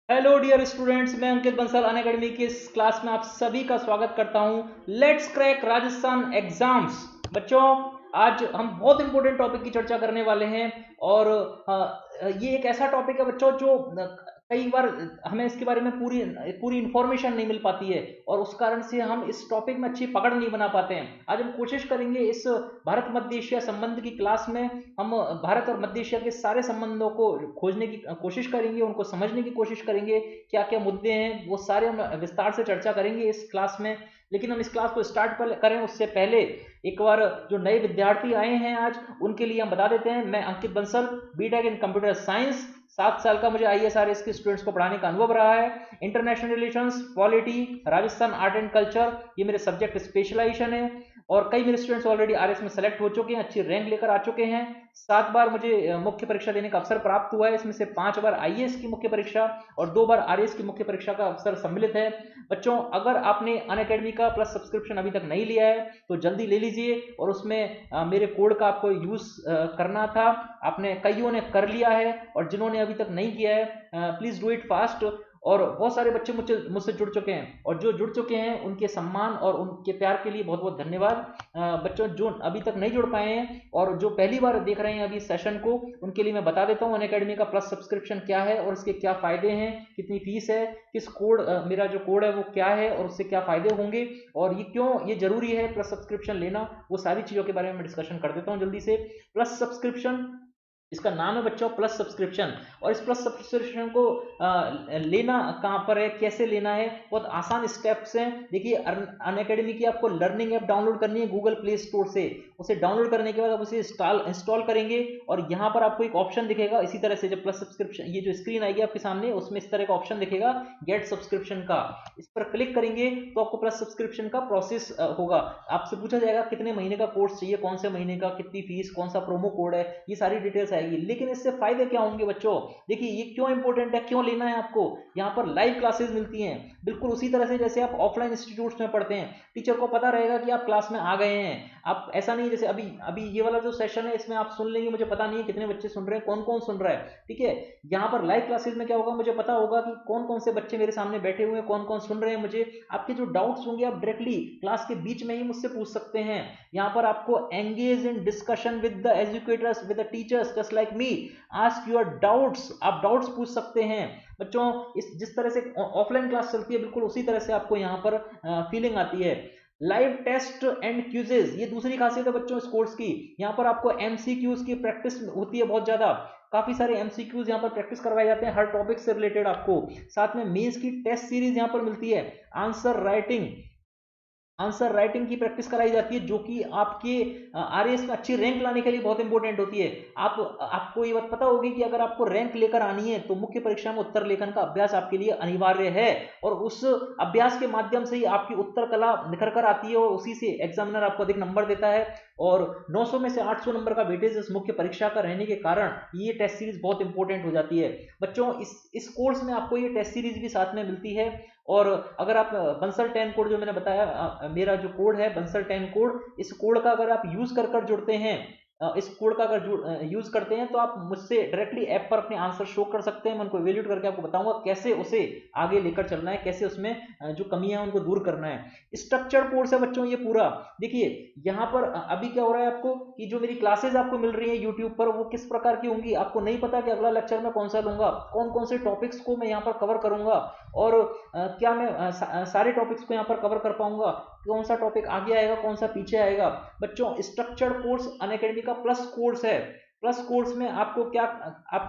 Hello dear students, मैं Ankit Bansal Unacademy की इस क्लास में आप सभी का स्वागत करता हूं। Let's crack Rajasthan exams. बच्चों, आज हम बहुत इंपॉर्टेंट टॉपिक की चर्चा करने वाले हैं और ये एक ऐसा टॉपिक है बच्चों जो कई बार हमें इसके बारे में पूरी पूरी इंफॉर्मेशन नहीं मिल पाती है और उस कारण से हम इस टॉपिक में अच्छी पकड़ नहीं बना पाते हैं। आज हम कोशिश करेंगे इस भारत मध्य एशिया संबंध की क्लास में हम भारत और मध्य एशिया के सारे संबंधों को खोजने की कोशिश करेंगे, उनको समझने की कोशिश करेंगे। क्या क्या मुद्दे हैं वो सारे हम विस्तार से चर्चा करेंगे इस क्लास में। लेकिन हम इस क्लास को स्टार्ट करें उससे पहले एक बार जो नए विद्यार्थी आए हैं आज उनके लिए हम बता देते हैं। मैं Ankit Bansal, BTech in computer science, 7 साल का मुझे ISRS के स्टूडेंट्स को पढ़ाने का अनुभव रहा है। International relations, polity, Rajasthan art and culture ये मेरे सब्जेक्ट स्पेशलाइजेशन है और कई मेरे स्टूडेंट्स ऑलरेडी RS में सेलेक्ट हो चुके हैं, अच्छी रैंक लेकर आ चुके हैं। 7 बार मुझे मुख्य परीक्षा देने का अवसर प्राप्त हुआ है, इसमें से 5 बार IAS की मुख्य परीक्षा और 2 बार RS की मुख्य परीक्षा का अवसर सम्मिलित है। बच्चों, अगर आपने अनअकैडमी का प्लस सब्सक्रिप्शन अभी तक नहीं लिया है तो जल्दी ले लीजिए और उसमें मेरे कोड का आपको यूज करना था। आपने कईयों ने कर लिया है और जिन्होंने अभी तक नहीं किया है प्लीज डू इट फास्ट। और बहुत सारे बच्चे मुझसे जुड़ चुके हैं और जो जुड़ चुके हैं उनके सम्मान और उनके प्यार के लिए बहुत बहुत धन्यवाद। बच्चों जो अभी तक नहीं जुड़ पाए हैं और जो पहली बार देख रहे हैं अभी सेशन को, उनके लिए मैं बता देता हूँ अनअकैडमी का प्लस सब्सक्रिप्शन क्या है और इसके क्या फायदे हैं, कितनी फीस है, किस कोड मेरा जो कोड है वो क्या है और उससे क्या फायदे होंगे और ये क्यों ये जरूरी है प्लस सब्सक्रिप्शन लेना, वो सारी चीजों के बारे में मैं डिस्कशन कर देता हूँ जल्दी से। प्लस सब्सक्रिप्शन, इसका नाम है बच्चों प्लस सब्सक्रिप्शन। और इस प्लस सब्सक्रिप्शन को लेना कहाँ पर है, कैसे लेना है, बहुत आसान स्टेप्स हैं। देखिए, अनअकैडमी की आपको लर्निंग ऐप डाउनलोड करनी है गूगल प्ले स्टोर से। उसे डाउनलोड करने के बाद आप उसे इंस्टॉल करेंगे और यहाँ पर आपको एक ऑप्शन दिखेगा इसी तरह से। जब प्लस सब्सक्रिप्शन ये जो स्क्रीन आएगी आपके सामने उसमें इस तरह का ऑप्शन दिखेगा गेट सब्सक्रिप्शन का। इस पर क्लिक करेंगे तो आपको प्लस सब्सक्रिप्शन का प्रोसेस होगा। आपसे पूछा जाएगा कितने महीने का कोर्स चाहिए, कौन से महीने का, कितनी फीस, कौन सा प्रोमो कोड है, ये सारी डिटेल्स आएगी। लेकिन इससे फायदे क्या होंगे बच्चों, देखिए ये क्यों इंपॉर्टेंट है, क्यों लेना है आपको। यहाँ पर लाइव क्लासेस मिलती हैं बिल्कुल उसी तरह से जैसे आप ऑफलाइन इंस्टीट्यूट्स में पढ़ते हैं। टीचर को पता रहेगा कि आप क्लास में आ गए हैं। आप ऐसा नहीं जैसे अभी अभी ये वाला जो सेशन है इसमें आप सुन लेंगे, मुझे पता नहीं है कितने बच्चे सुन रहे हैं, कौन कौन सुन रहा है, ठीक है। यहाँ पर लाइव क्लासेस में क्या होगा, मुझे पता होगा कि कौन कौन से बच्चे मेरे सामने बैठे हुए हैं, कौन कौन सुन रहे हैं। मुझे आपके जो डाउट्स होंगे आप डायरेक्टली क्लास के बीच में ही मुझसे पूछ सकते हैं। यहाँ पर आपको engage in discussion with the educators, with the teachers just like me, ask your doubts, आप डाउट्स पूछ सकते हैं। बच्चों, इस जिस तरह से ऑफलाइन क्लास चलती है बिल्कुल उसी तरह से आपको यहाँ पर फीलिंग आती है। लाइव टेस्ट एंड क्यूजेज, ये दूसरी खासियत है बच्चों इस कोर्स की। यहाँ पर आपको MCQs की प्रैक्टिस होती है बहुत ज्यादा। काफी सारे MCQs यहाँ पर प्रैक्टिस करवाए जाते हैं हर टॉपिक से रिलेटेड आपको। साथ में मेंस की टेस्ट सीरीज यहाँ पर मिलती है। आंसर राइटिंग, आंसर राइटिंग की प्रैक्टिस कराई जाती है जो कि आपके RAS में अच्छी रैंक लाने के लिए बहुत इंपॉर्टेंट होती है। आपको ये बात पता होगी कि अगर आपको रैंक लेकर आनी है तो मुख्य परीक्षा में उत्तर लेखन का अभ्यास आपके लिए अनिवार्य है और उस अभ्यास के माध्यम से ही आपकी उत्तर कला निखर कर आती है और उसी से एग्जामिनर आपको अधिक नंबर देता है। और 900 में से 800 नंबर का वेटेज इस मुख्य परीक्षा का रहने के कारण ये टेस्ट सीरीज बहुत इंपॉर्टेंट हो जाती है। बच्चों, इस कोर्स में आपको ये टेस्ट सीरीज भी साथ में मिलती है। और अगर आप बंसल 10 कोड जो मैंने बताया, मेरा जो कोड है बंसल 10 कोड, इस कोड का अगर आप यूज कर जुड़ते हैं, इस कोड का अगर यूज करते हैं तो आप मुझसे डायरेक्टली ऐप पर अपने आंसर शो कर सकते हैं। मैं उनको इवेल्यूट करके आपको बताऊंगा कैसे उसे आगे लेकर चलना है, कैसे उसमें जो कमियां हैं उनको दूर करना है। स्ट्रक्चर्ड कोर्स है बच्चों ये पूरा। देखिए यहाँ पर अभी क्या हो रहा है आपको कि जो मेरी क्लासेस आपको मिल रही है यूट्यूब पर वो किस प्रकार की होंगी, आपको नहीं पता कि अगला लेक्चर में कौन सा लूंगा, कौन कौन से टॉपिक्स को मैं यहाँ पर कवर करूंगा और क्या मैं सारे टॉपिक्स को यहाँ पर कवर कर पाऊंगा, कौन सा टॉपिक आगे आएगा कौन सा पीछे आएगा। बच्चों, स्ट्रक्चर्ड कोर्स अनअकैडमी का प्लस कोर्स है। प्लस कोर्स में आपको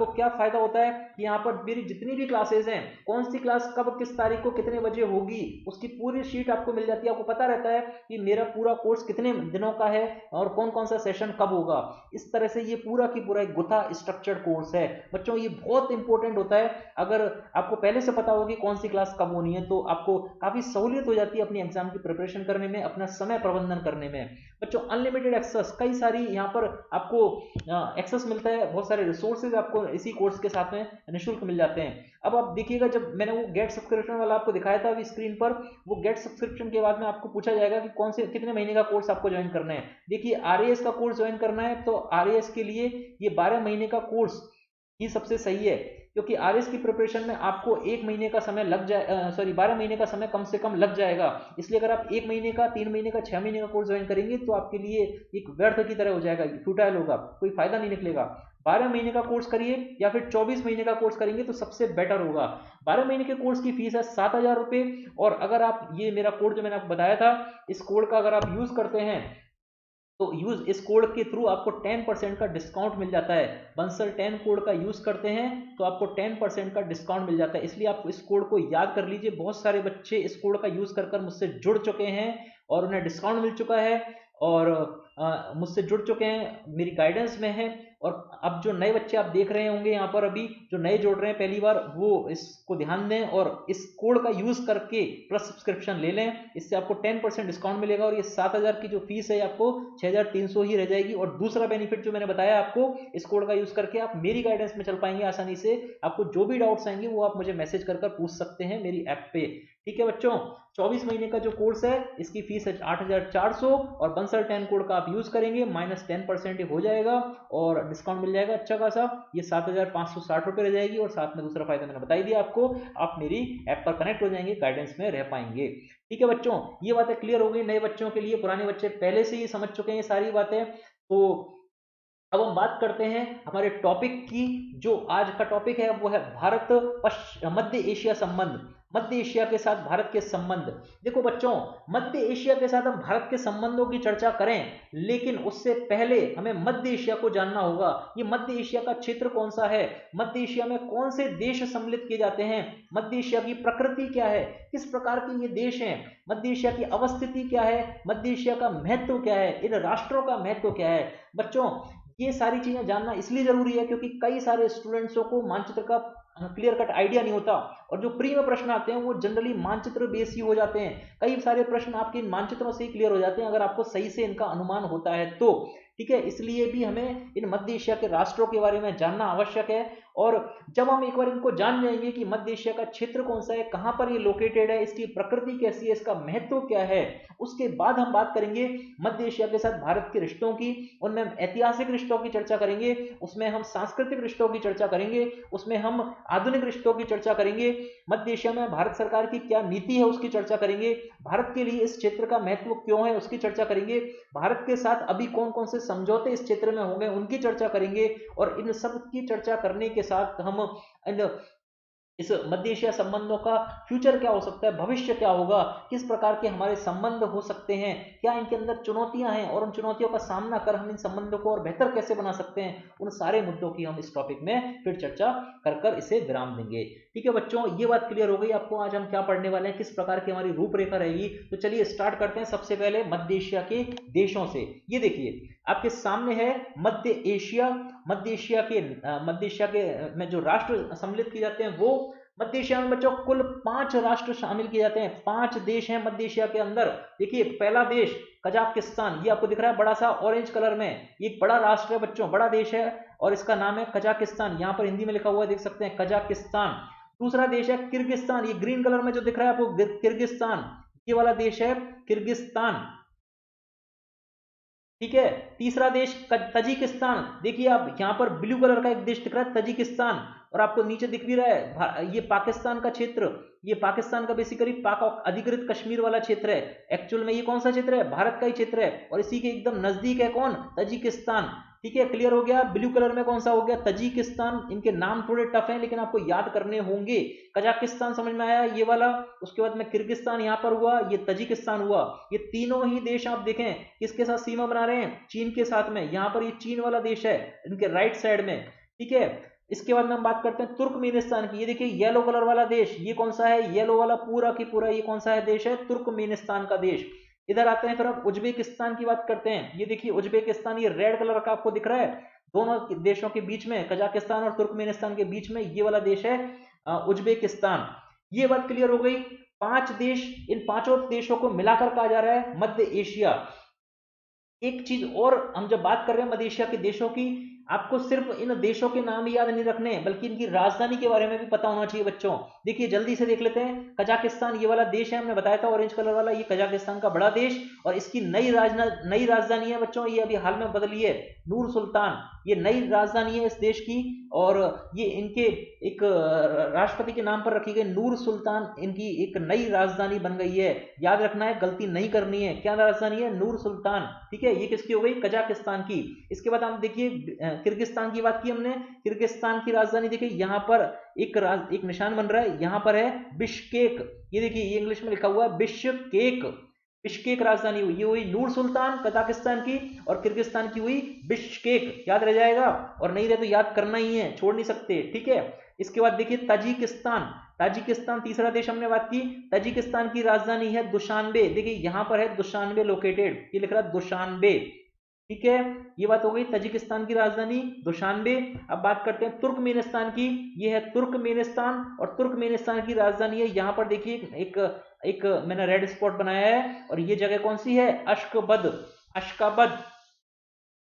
क्या फायदा होता है कि यहाँ पर मेरी जितनी भी क्लासेस हैं, कौन सी क्लास कब किस तारीख को कितने बजे होगी, उसकी पूरी शीट आपको मिल जाती है। आपको पता रहता है कि मेरा पूरा कोर्स कितने दिनों का है और कौन कौन सा सेशन कब होगा। इस तरह से ये पूरा की पूरा एक गुथा स्ट्रक्चर्ड कोर्स है। बच्चों, ये बहुत इंपॉर्टेंट होता है। अगर आपको पहले से पता होगी कौन सी क्लास कब होनी है तो आपको काफी सहूलियत हो जाती है अपनी एग्जाम की प्रिपरेशन करने में, अपना समय प्रबंधन करने में। बच्चों, अनलिमिटेड एक्सेस, कई सारी यहाँ पर आपको एक्सेस मिलता है, बहुत सारे रिसोर्सेज आपको इसी कोर्स के साथ में निःशुल्क मिल जाते हैं। अब आप देखिएगा, जब मैंने वो गेट सब्सक्रिप्शन वाला आपको दिखाया था अभी स्क्रीन पर, वो गेट सब्सक्रिप्शन के बाद में आपको पूछा जाएगा कि कौन से कितने महीने का कोर्स आपको ज्वाइन करना है। देखिए, RAS का कोर्स ज्वाइन करना है तो RAS के लिए ये 12 महीने का कोर्स ही सबसे सही है, क्योंकि आरएस की प्रिपरेशन में आपको 1 महीने का समय लग जाए, सॉरी 12 महीने का समय कम से कम लग जाएगा। इसलिए अगर आप 1 महीने का, 3 महीने का, 6 महीने का कोर्स ज्वाइन करेंगे तो आपके लिए एक व्यर्थ की तरह हो जाएगा, फ्यूटाइल होगा, कोई फायदा नहीं निकलेगा। 12 महीने का कोर्स करिए या फिर 24 महीने का कोर्स करेंगे तो सबसे बेटर होगा। 12 महीने के कोर्स की फीस है 7,000 रुपये, और अगर आप ये मेरा कोड जो मैंने आपको बताया था, इस कोड का अगर आप यूज करते हैं तो इस कोड के थ्रू आपको 10% का डिस्काउंट मिल जाता है। बंसल 10 कोड का यूज करते हैं तो आपको 10% का डिस्काउंट मिल जाता है, इसलिए आप इस कोड को याद कर लीजिए। बहुत सारे बच्चे इस कोड का यूज कर मुझसे जुड़ चुके हैं और उन्हें डिस्काउंट मिल चुका है, और मुझसे जुड़ चुके हैं, मेरी गाइडेंस में है। और अब जो नए बच्चे आप देख रहे होंगे यहाँ पर, अभी जो नए जुड़ रहे हैं पहली बार, वो इसको ध्यान दें और इस कोड का यूज करके प्लस सब्सक्रिप्शन ले लें। इससे आपको 10% डिस्काउंट मिलेगा और ये 7,000 की जो फीस है आपको 6,300 ही रह जाएगी। और दूसरा बेनिफिट जो मैंने बताया आपको, इस कोड का यूज करके आप मेरी गाइडेंस में चल पाएंगे आसानी से। आपको जो भी डाउट्स आएंगे वो आप मुझे मैसेज कर पूछ सकते हैं मेरी ऐप पे। ठीक है बच्चों, 24 महीने का जो कोर्स है इसकी फीस है 8,400, और बंसल 10 कोड का आप यूज करेंगे -10% हो जाएगा और डिस्काउंट मिल जाएगा अच्छा खासा। ये 7,560 रुपये रह जाएगी, और साथ में दूसरा फायदा मैंने बता ही दिया आपको, आप मेरी ऐप पर कनेक्ट हो जाएंगे, गाइडेंस में रह पाएंगे। ठीक है बच्चों, ये बातें क्लियर हो गई नए बच्चों के लिए। पुराने बच्चे पहले से ही समझ चुके हैं सारी बातें। तो अब हम बात करते हैं हमारे टॉपिक की। जो आज का टॉपिक है वो है भारत मध्य एशिया संबंध, मध्य एशिया के साथ भारत के संबंध। देखो बच्चों, मध्य एशिया के साथ हम भारत के संबंधों की चर्चा करें, लेकिन उससे पहले हमें मध्य एशिया को जानना होगा। ये मध्य एशिया का क्षेत्र कौन सा है, मध्य एशिया में कौन से देश सम्मिलित किए जाते हैं, मध्य एशिया की प्रकृति क्या है, किस प्रकार के ये देश हैं, मध्य एशिया की अवस्थिति क्या है, मध्य एशिया का महत्व क्या है, इन राष्ट्रों का महत्व क्या है। बच्चों, ये सारी चीजें जानना इसलिए जरूरी है क्योंकि कई सारे स्टूडेंट्सों को मानचित्र का क्लियर कट आइडिया नहीं होता, और जो प्री में प्रश्न आते हैं वो जनरली मानचित्र बेस ही हो जाते हैं। कई सारे प्रश्न आपके इन मानचित्रों से ही क्लियर हो जाते हैं अगर आपको सही से इनका अनुमान होता है तो। ठीक है, इसलिए भी हमें इन मध्य एशिया के राष्ट्रों के बारे में जानना आवश्यक है। और जब हम एक बार इनको जान जाएंगे कि मध्य एशिया का क्षेत्र कौन सा है, कहां पर ये लोकेटेड है, इसकी प्रकृति कैसी है, इसका महत्व क्या है, उसके बाद हम बात करेंगे मध्य एशिया के साथ भारत के रिश्तों की। उनमें ऐतिहासिक रिश्तों की चर्चा करेंगे, उसमें हम सांस्कृतिक रिश्तों की चर्चा करेंगे, उसमें हम आधुनिक रिश्तों की चर्चा करेंगे, मध्य एशिया में भारत सरकार की क्या नीति है उसकी चर्चा करेंगे, भारत के लिए इस क्षेत्र का महत्व क्यों है उसकी चर्चा करेंगे, भारत के साथ अभी कौन कौन से समझौते इस क्षेत्र में होंगे उनकी चर्चा करेंगे। और इन सब की चर्चा करने के साथ हम इस मध्य एशिया संबंधों का फ्यूचर क्या हो सकता है, भविष्य क्या होगा, किस प्रकार के हमारे संबंध हो सकते हैं, क्या इनके अंदर चुनौतियां हैं, और उन चुनौतियों का सामना कर हम इन संबंधों को और बेहतर कैसे बना सकते हैं, उन सारे मुद्दों की हम इस टॉपिक में फिर चर्चा कर इसे विराम देंगे। ठीक है बच्चों, ये बात क्लियर हो गई आपको आज हम क्या पढ़ने वाले हैं, किस प्रकार की हमारी रूपरेखा रहेगी। तो चलिए स्टार्ट करते हैं सबसे पहले मध्य एशिया के देशों से। ये देखिए आपके सामने है मध्य एशिया। मध्य एशिया के में जो राष्ट्र सम्मिलित किए जाते हैं वो मध्य एशिया में बच्चों कुल 5 राष्ट्र शामिल किए जाते हैं, 5 देश हैं मध्य एशिया के अंदर। देखिए पहला देश कजाकिस्तान, ये आपको दिख रहा है बड़ा सा ऑरेंज कलर में, ये एक बड़ा राष्ट्र है बच्चों, बड़ा देश है और इसका नाम है कजाकिस्तान। यहाँ पर हिंदी में लिखा हुआ है, देख सकते हैं कजाकिस्तान। दूसरा देश है किर्गिस्तान, ये ग्रीन कलर में जो दिख रहा है आपको किर्गिस्तान, ये वाला देश है किर्गिस्तान। ठीक है, तीसरा देश तजिकिस्तान, देखिए आप यहाँ पर ब्लू कलर का एक देश दिख रहा है तजिकिस्तान, और आपको नीचे दिख भी रहा है ये पाकिस्तान का क्षेत्र, ये पाकिस्तान का बेसिकली पाक अधिकृत कश्मीर वाला क्षेत्र है। एक्चुअल में ये कौन सा क्षेत्र है, भारत का ही क्षेत्र है, और इसी के एकदम नजदीक है कौन, तजिकिस्तान। ठीक है, क्लियर हो गया। ब्लू कलर में कौन सा हो गया, तजिकिस्तान। इनके नाम थोड़े टफ हैं लेकिन आपको याद करने होंगे। कजाकिस्तान समझ में आया ये वाला, उसके बाद में किर्गिस्तान यहाँ पर हुआ, ये तजिकिस्तान हुआ। ये तीनों ही देश आप देखें किसके साथ सीमा बना रहे हैं, चीन के साथ में। यहाँ पर ये चीन वाला देश है इनके राइट साइड में। ठीक है, इसके बाद में हम बात करते हैं तुर्कमेनिस्तान की। ये देखिए येलो कलर वाला देश, ये कौन सा है, येलो वाला पूरा की पूरा ये कौन सा है देश है, तुर्कमेनिस्तान का देश। इधर आते हैं फिर अब उज्बेकिस्तान की बात करते हैं। ये देखिए उज्बेकिस्तान, ये रेड कलर का आपको दिख रहा है, दोनों देशों के बीच में, कजाकिस्तान और तुर्कमेनिस्तान के बीच में ये वाला देश है उज्बेकिस्तान। ये बात क्लियर हो गई। 5 देश, इन पांचों देशों को मिलाकर कहा जा रहा है मध्य एशिया। एक चीज और, हम जब बात कर रहे हैं मध्य एशिया के देशों की, आपको सिर्फ इन देशों के नाम ही याद नहीं रखने बल्कि इनकी राजधानी के बारे में भी पता होना चाहिए बच्चों। देखिए जल्दी से देख लेते हैं, कजाकिस्तान ये वाला देश है, हमने बताया था ऑरेंज कलर वाला, ये कजाकिस्तान का बड़ा देश, और इसकी नई राजधानी है बच्चों, ये अभी हाल में बदली है, नूर सुल्तान। ये नई राजधानी है इस देश की, और ये इनके एक राष्ट्रपति के नाम पर रखी गई नूर सुल्तान इनकी एक नई राजधानी बन गई है। याद रखना है, गलती नहीं करनी है। क्या राजधानी है? नूर सुल्तान। ठीक है, ये किसकी हो गई? कजाकिस्तान की। इसके बाद हम देखिए किर्गिस्तान की बात की हमने। किर्गिस्तान की राजधानी देखिए यहाँ पर एक निशान बन रहा है, यहाँ पर है बिश्केक। ये देखिए, ये इंग्लिश में लिखा हुआ है बिश्केक। बिश्केक राजधानी हुई, ये हुई नूर सुल्तान कजाकिस्तान की, और किर्गिस्तान की हुई बिश्केक। याद रह जाएगा, और नहीं रहे तो याद करना ही है, छोड़ नहीं सकते। ठीक है, इसके बाद देखिए ताजिकिस्तान। ताजिकिस्तान तीसरा देश हमने बात की। ताजिकिस्तान की राजधानी है दुशानबे। देखिए यहां पर है दुशानबे लोकेटेड, ये लिख रहा है दुशानबे। ठीक है, ये बात हो गई ताजिकिस्तान की राजधानी दुशानबे। अब बात करते हैं तुर्कमेनिस्तान की। ये है तुर्कमेनिस्तान, और तुर्कमेनिस्तान की राजधानी है यहाँ पर देखिए एक एक मैंने रेड स्पॉट बनाया है, और ये जगह कौन सी है? अश्कबद। अश्काबद,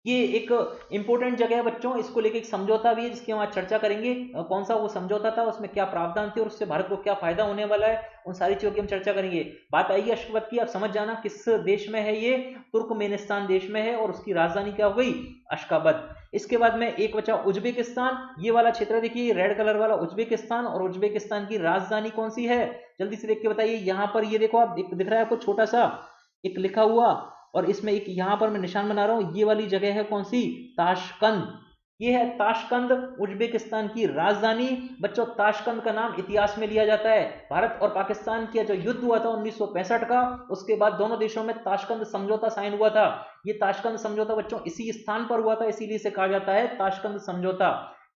ये एक इंपॉर्टेंट जगह है बच्चों, इसको लेके एक समझौता भी है जिसकी हम आज चर्चा करेंगे। कौन सा वो समझौता था, उसमें क्या प्रावधान थे, और उससे भारत को क्या फायदा होने वाला है, उन सारी चीजों की हम चर्चा करेंगे। बात आएगी अश्कबद की, आप समझ जाना किस देश में है ये? तुर्कमेनिस्तान देश में है, और उसकी राजधानी क्या हो गई? अश्काबद। इसके बाद में एक बचा उज्बेकिस्तान। ये वाला क्षेत्र देखिए, रेड कलर वाला उज्बेकिस्तान, और उज्बेकिस्तान की राजधानी कौन सी है? जल्दी से देख के बताइए। यहाँ पर ये देखो, आप दिख रहा है आपको छोटा सा एक लिखा हुआ, और इसमें एक यहां पर मैं निशान बना रहा हूं, ये वाली जगह है कौन सी? ताशकंद। ये है ताशकंद, उज्बेकिस्तान की राजधानी। बच्चों ताशकंद का नाम इतिहास में लिया जाता है। भारत और पाकिस्तान का जो युद्ध हुआ था 1965 का, उसके बाद दोनों देशों में ताशकंद समझौता साइन हुआ था। ये ताशकंद समझौता बच्चों इसी स्थान पर हुआ था, इसीलिए इसे कहा जाता है ताशकंद समझौता।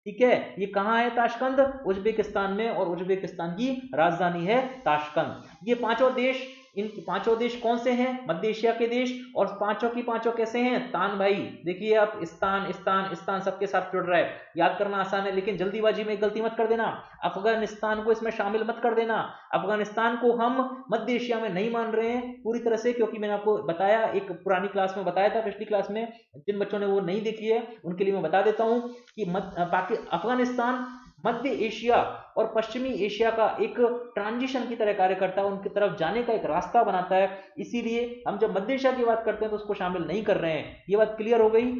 ठीक है, ये कहां है ताशकंद? उज्बेकिस्तान में, और उज्बेकिस्तान की राजधानी है ताशकंद। ये पांचों देश, इन पांचों देश कौन से हैं? मध्य एशिया के देश, और पांचों की पांचों कैसे हैं? तान भाई। देखिए आप, स्थान स्थान स्थान सबके साथ जुड़ रहा है, याद करना आसान है, लेकिन जल्दीबाजी में गलती मत कर देना। अफगानिस्तान को इसमें शामिल मत कर देना। अफगानिस्तान को हम मध्य एशिया में नहीं मान रहे हैं पूरी तरह से, क्योंकि मैंने आपको बताया, एक पुरानी क्लास में बताया था, पिछली क्लास में। जिन बच्चों ने वो नहीं देखी है उनके लिए मैं बता देता हूं कि अफगानिस्तान मध्य एशिया और पश्चिमी एशिया का एक ट्रांजिशन की तरह कार्य करता है, उनकी तरफ जाने का एक रास्ता बनाता है। इसीलिए हम जब मध्य एशिया की बात करते हैं तो उसको शामिल नहीं कर रहे हैं। ये बात क्लियर हो गई।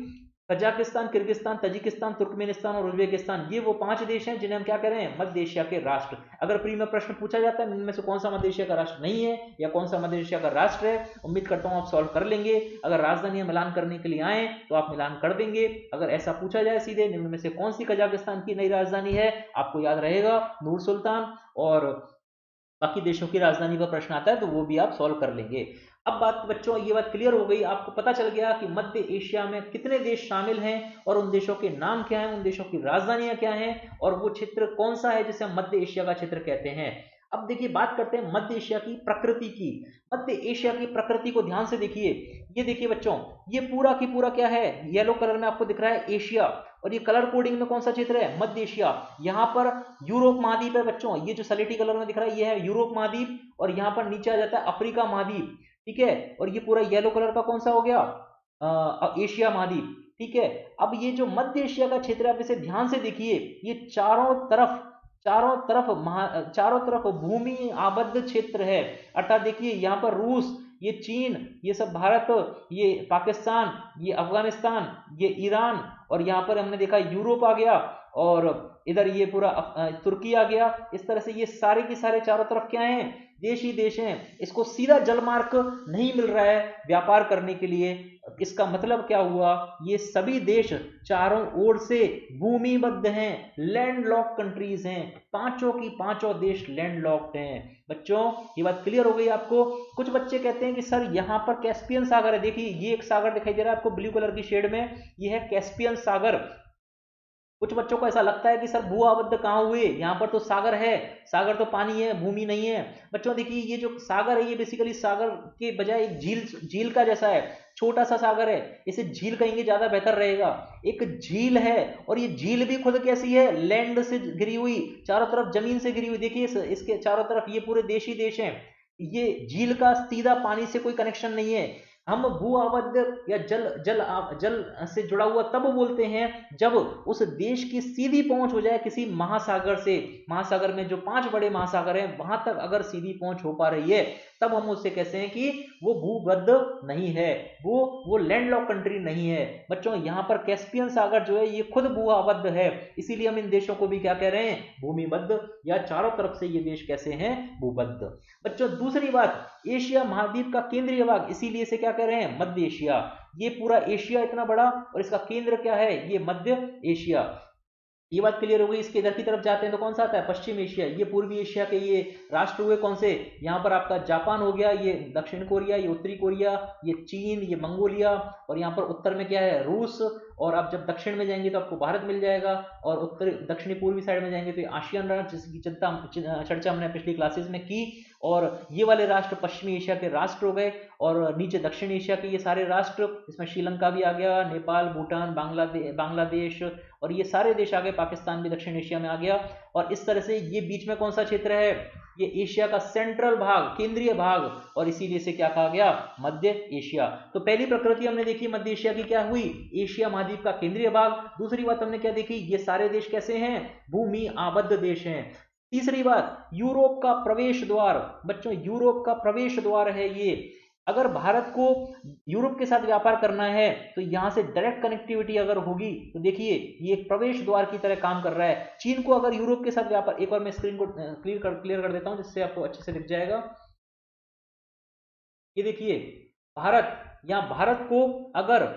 कजाकिस्तान, किर्गिस्तान, तजिकिस्तान, तुर्कमेनिस्तान और उज्बेकिस्तान, ये वो 5 देश हैं जिन्हें हम क्या कह रहे हैं? मध्य एशिया के राष्ट्र। अगर प्री में प्रश्न पूछा जाता है इनमें से कौन सा मध्य एशिया का राष्ट्र नहीं है, या कौन सा मध्य एशिया का राष्ट्र है, उम्मीद करता हूं आप सॉल्व कर लेंगे। अगर राजधानियां मिलान करने के लिए आए तो आप मिलान कर देंगे। अगर ऐसा पूछा जाए सीधे, निम्न में से कौन सी कजाकिस्तान की नई राजधानी है, आपको याद रहेगा नूर सुल्तान, और बाकी देशों की राजधानी का प्रश्न आता है तो वो भी आप सॉल्व कर लेंगे। अब बात बच्चों, ये बात क्लियर हो गई, आपको पता चल गया कि मध्य एशिया में कितने देश शामिल हैं, और उन देशों के नाम क्या हैं, उन देशों की राजधानियां क्या हैं, और वो क्षेत्र कौन सा है जिसे हम मध्य एशिया का क्षेत्र कहते हैं। अब देखिए, बात करते हैं मध्य एशिया की प्रकृति की। मध्य एशिया की प्रकृति को ध्यान से देखिए। ये देखिए बच्चों, ये पूरा की पूरा क्या है? येलो कलर में आपको दिख रहा है एशिया, और ये कलर कोडिंग में कौन सा क्षेत्र है? मध्य एशिया। यहाँ पर यूरोप महाद्वीप है बच्चों, ये जो सलेटी कलर में दिख रहा है ये है यूरोप महाद्वीप, और यहाँ पर नीचे आ जाता है अफ्रीका महाद्वीप। ठीक है, और ये पूरा येलो कलर का कौन सा हो गया? एशिया महाद्वीप। ठीक है, अब ये जो मध्य एशिया का क्षेत्र है, आप इसे ध्यान से देखिए, ये चारों तरफ भूमि आबद्ध क्षेत्र है। अर्थात देखिए यहाँ पर रूस, ये चीन, ये सब भारत, ये पाकिस्तान, ये अफगानिस्तान, ये ईरान, और यहाँ पर हमने देखा यूरोप आ गया, और इधर ये पूरा तुर्की आ गया। इस तरह से ये सारे के सारे चारों तरफ क्या हैं? देश ही देश हैं। इसको सीधा जलमार्ग नहीं मिल रहा है व्यापार करने के लिए। इसका मतलब क्या हुआ? ये सभी देश चारों ओर से भूमिबद्ध हैं, लैंडलॉक कंट्रीज हैं। पांचों की पांचों देश लैंडलॉक्ड हैं। बच्चों ये बात क्लियर हो गई आपको? कुछ बच्चे कहते हैं कि सर यहाँ पर कैस्पियन सागर है। देखिए ये एक सागर दिखाई दे रहा है आपको ब्लू कलर की शेड में, ये है कैस्पियन सागर। कुछ बच्चों को ऐसा लगता है कि सर भू आबद्ध कहाँ हुए, यहाँ पर तो सागर है, सागर तो पानी है, भूमि नहीं है। बच्चों देखिए, ये जो सागर है ये बेसिकली सागर के बजाय एक झील का जैसा है, छोटा सा सागर है, इसे झील कहेंगे ज्यादा बेहतर रहेगा। एक झील है, और ये झील भी खुद कैसी है? लैंड से घिरी हुई, चारों तरफ जमीन से घिरी हुई। देखिए इसके चारों तरफ ये पूरे देश ही देश हैं। ये झील का सीधा पानी से कोई कनेक्शन नहीं है। हम भू आबद्ध या जल जल जल से जुड़ा हुआ तब बोलते हैं जब उस देश की सीधी पहुंच हो जाए किसी महासागर से। महासागर में जो 5 बड़े महासागर हैं वहां तक अगर सीधी पहुंच हो पा रही है तब हम उससे कहते हैं कि वो भूबद्ध नहीं है, वो लैंडलॉक कंट्री नहीं है। बच्चों यहाँ पर कैस्पियन सागर जो है ये खुद भू आबद्ध है, इसीलिए हम इन देशों को भी क्या कह रहे हैं, भूमिबद्ध, या चारों तरफ से ये देश कैसे हैं, भूबद्ध। बच्चों दूसरी बात, एशिया महाद्वीप का केंद्रीय भाग, इसीलिए इसे क्या कह रहे हैं, मध्य एशिया। ये पूरा एशिया इतना बड़ा और इसका केंद्र क्या है, ये मध्य एशिया। ये बात क्लियर हो गई। इसके इधर की तरफ जाते हैं तो कौन सा आता है, पश्चिम एशिया। ये पूर्वी एशिया के ये राष्ट्र हुए कौन से, यहाँ पर आपका जापान हो गया, ये दक्षिण कोरिया, ये उत्तरी कोरिया, ये चीन, ये मंगोलिया, और यहाँ पर उत्तर में क्या है, रूस। और आप जब दक्षिण में जाएंगे तो आपको भारत मिल जाएगा, और उत्तर दक्षिणी पूर्वी साइड में जाएंगे तो आशियान राष्ट्र, जिसकी चर्चा हमने पिछली क्लासेस में की। और ये वाले राष्ट्र पश्चिमी एशिया के राष्ट्र हो गए, और नीचे दक्षिण एशिया के ये सारे राष्ट्र, इसमें श्रीलंका भी आ गया, नेपाल, भूटान, बांग्लादेश, और ये सारे देश आ गए, पाकिस्तान भी दक्षिण एशिया में आ गया। और इस तरह से ये बीच में कौन सा क्षेत्र है, ये एशिया का सेंट्रल भाग, केंद्रीय भाग, और इसीलिए इसे क्या कहा गया, मध्य एशिया। तो पहली प्रकृति हमने देखी मध्य एशिया की, क्या हुई, एशिया महाद्वीप का केंद्रीय भाग। दूसरी बात हमने क्या देखी, ये सारे देश कैसे हैं, भूमि आबद्ध देश हैं। तीसरी बात, यूरोप का प्रवेश द्वार। बच्चों यूरोप का प्रवेश द्वार है ये। अगर भारत को यूरोप के साथ व्यापार करना है तो यहां से डायरेक्ट कनेक्टिविटी अगर होगी तो देखिए ये एक प्रवेश द्वार की तरह काम कर रहा है। चीन को अगर यूरोप के साथ व्यापार, एक बार मैं स्क्रीन को क्लियर कर देता हूं जिससे आपको अच्छे से दिख जाएगा। ये देखिए भारत, यहां भारत को अगर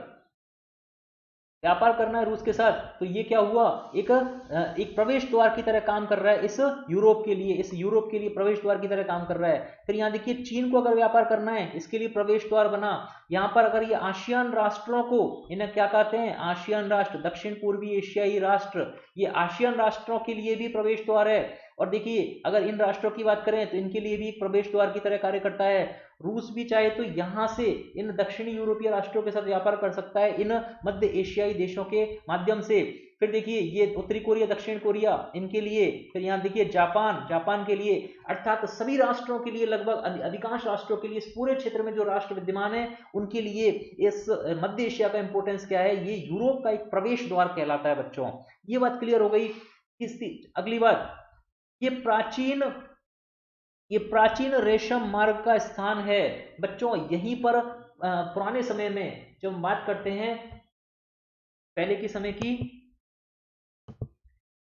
व्यापार करना है रूस के साथ तो ये क्या हुआ, एक प्रवेश द्वार की तरह काम कर रहा है इस यूरोप के लिए, इस यूरोप के लिए प्रवेश द्वार की तरह काम कर रहा है। फिर यहाँ देखिए चीन को अगर व्यापार करना है इसके लिए प्रवेश द्वार बना। यहाँ पर अगर ये आसियान राष्ट्रों को, इन्हें क्या कहते हैं, आसियान राष्ट्र, दक्षिण पूर्वी एशियाई राष्ट्र, ये आसियान राष्ट्रों के लिए भी प्रवेश द्वार है। और देखिए अगर इन राष्ट्रों की बात करें तो इनके लिए भी एक प्रवेश द्वार की तरह कार्य करता है। रूस भी चाहे तो यहां से इन दक्षिणी यूरोपीय राष्ट्रों के साथ व्यापार कर सकता है इन मध्य एशियाई देशों के माध्यम से। फिर देखिए ये उत्तरी कोरिया, दक्षिण कोरिया, इनके लिए। फिर यहाँ देखिए जापान, जापान के लिए, अर्थात सभी राष्ट्रों के लिए, लगभग अधिकांश राष्ट्रों के लिए, इस पूरे क्षेत्र में जो राष्ट्र विद्यमान है उनके लिए इस मध्य एशिया का इंपोर्टेंस क्या है, ये यूरोप का एक प्रवेश द्वार कहलाता है। बच्चों ये बात क्लियर हो गई। अगली बात, ये प्राचीन रेशम मार्ग का स्थान है। बच्चों यहीं पर पुराने समय में जब हम बात करते हैं पहले के समय की,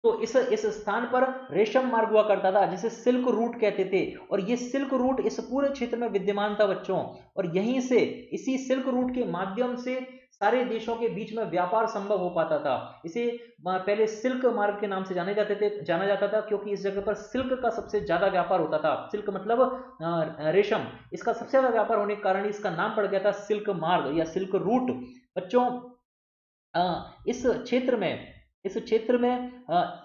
तो इस स्थान पर रेशम मार्ग हुआ करता था जिसे सिल्क रूट कहते थे। और ये सिल्क रूट इस पूरे क्षेत्र में विद्यमान था बच्चों, और यहीं से, इसी सिल्क रूट के माध्यम से सारे देशों के बीच में व्यापार संभव हो पाता था। इसे पहले सिल्क मार्ग के नाम से जाना जाता था क्योंकि इस जगह पर सिल्क का सबसे ज्यादा व्यापार होता था। सिल्क मतलब रेशम, इसका सबसे ज्यादा व्यापार होने के कारण इसका नाम पड़ गया था सिल्क मार्ग या सिल्क रूट। बच्चों इस क्षेत्र में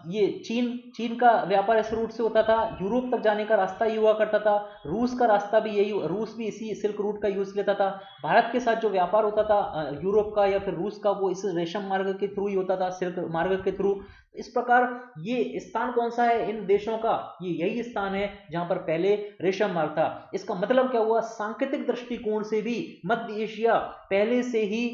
ये चीन का व्यापार इस रूट से होता था। यूरोप तक जाने का रास्ता ही हुआ करता था। रूस का रास्ता भी यही, रूस भी इसी सिल्क रूट का यूज लेता था। भारत के साथ जो व्यापार होता था यूरोप का या फिर रूस का, वो इस रेशम मार्ग के थ्रू ही होता था, सिल्क मार्ग के थ्रू। इस प्रकार ये स्थान कौन सा है इन देशों का, ये यही स्थान है जहां पर पहले रेशम मार्ग था। इसका मतलब क्या हुआ, सांकेतिक दृष्टिकोण से भी मध्य एशिया पहले से ही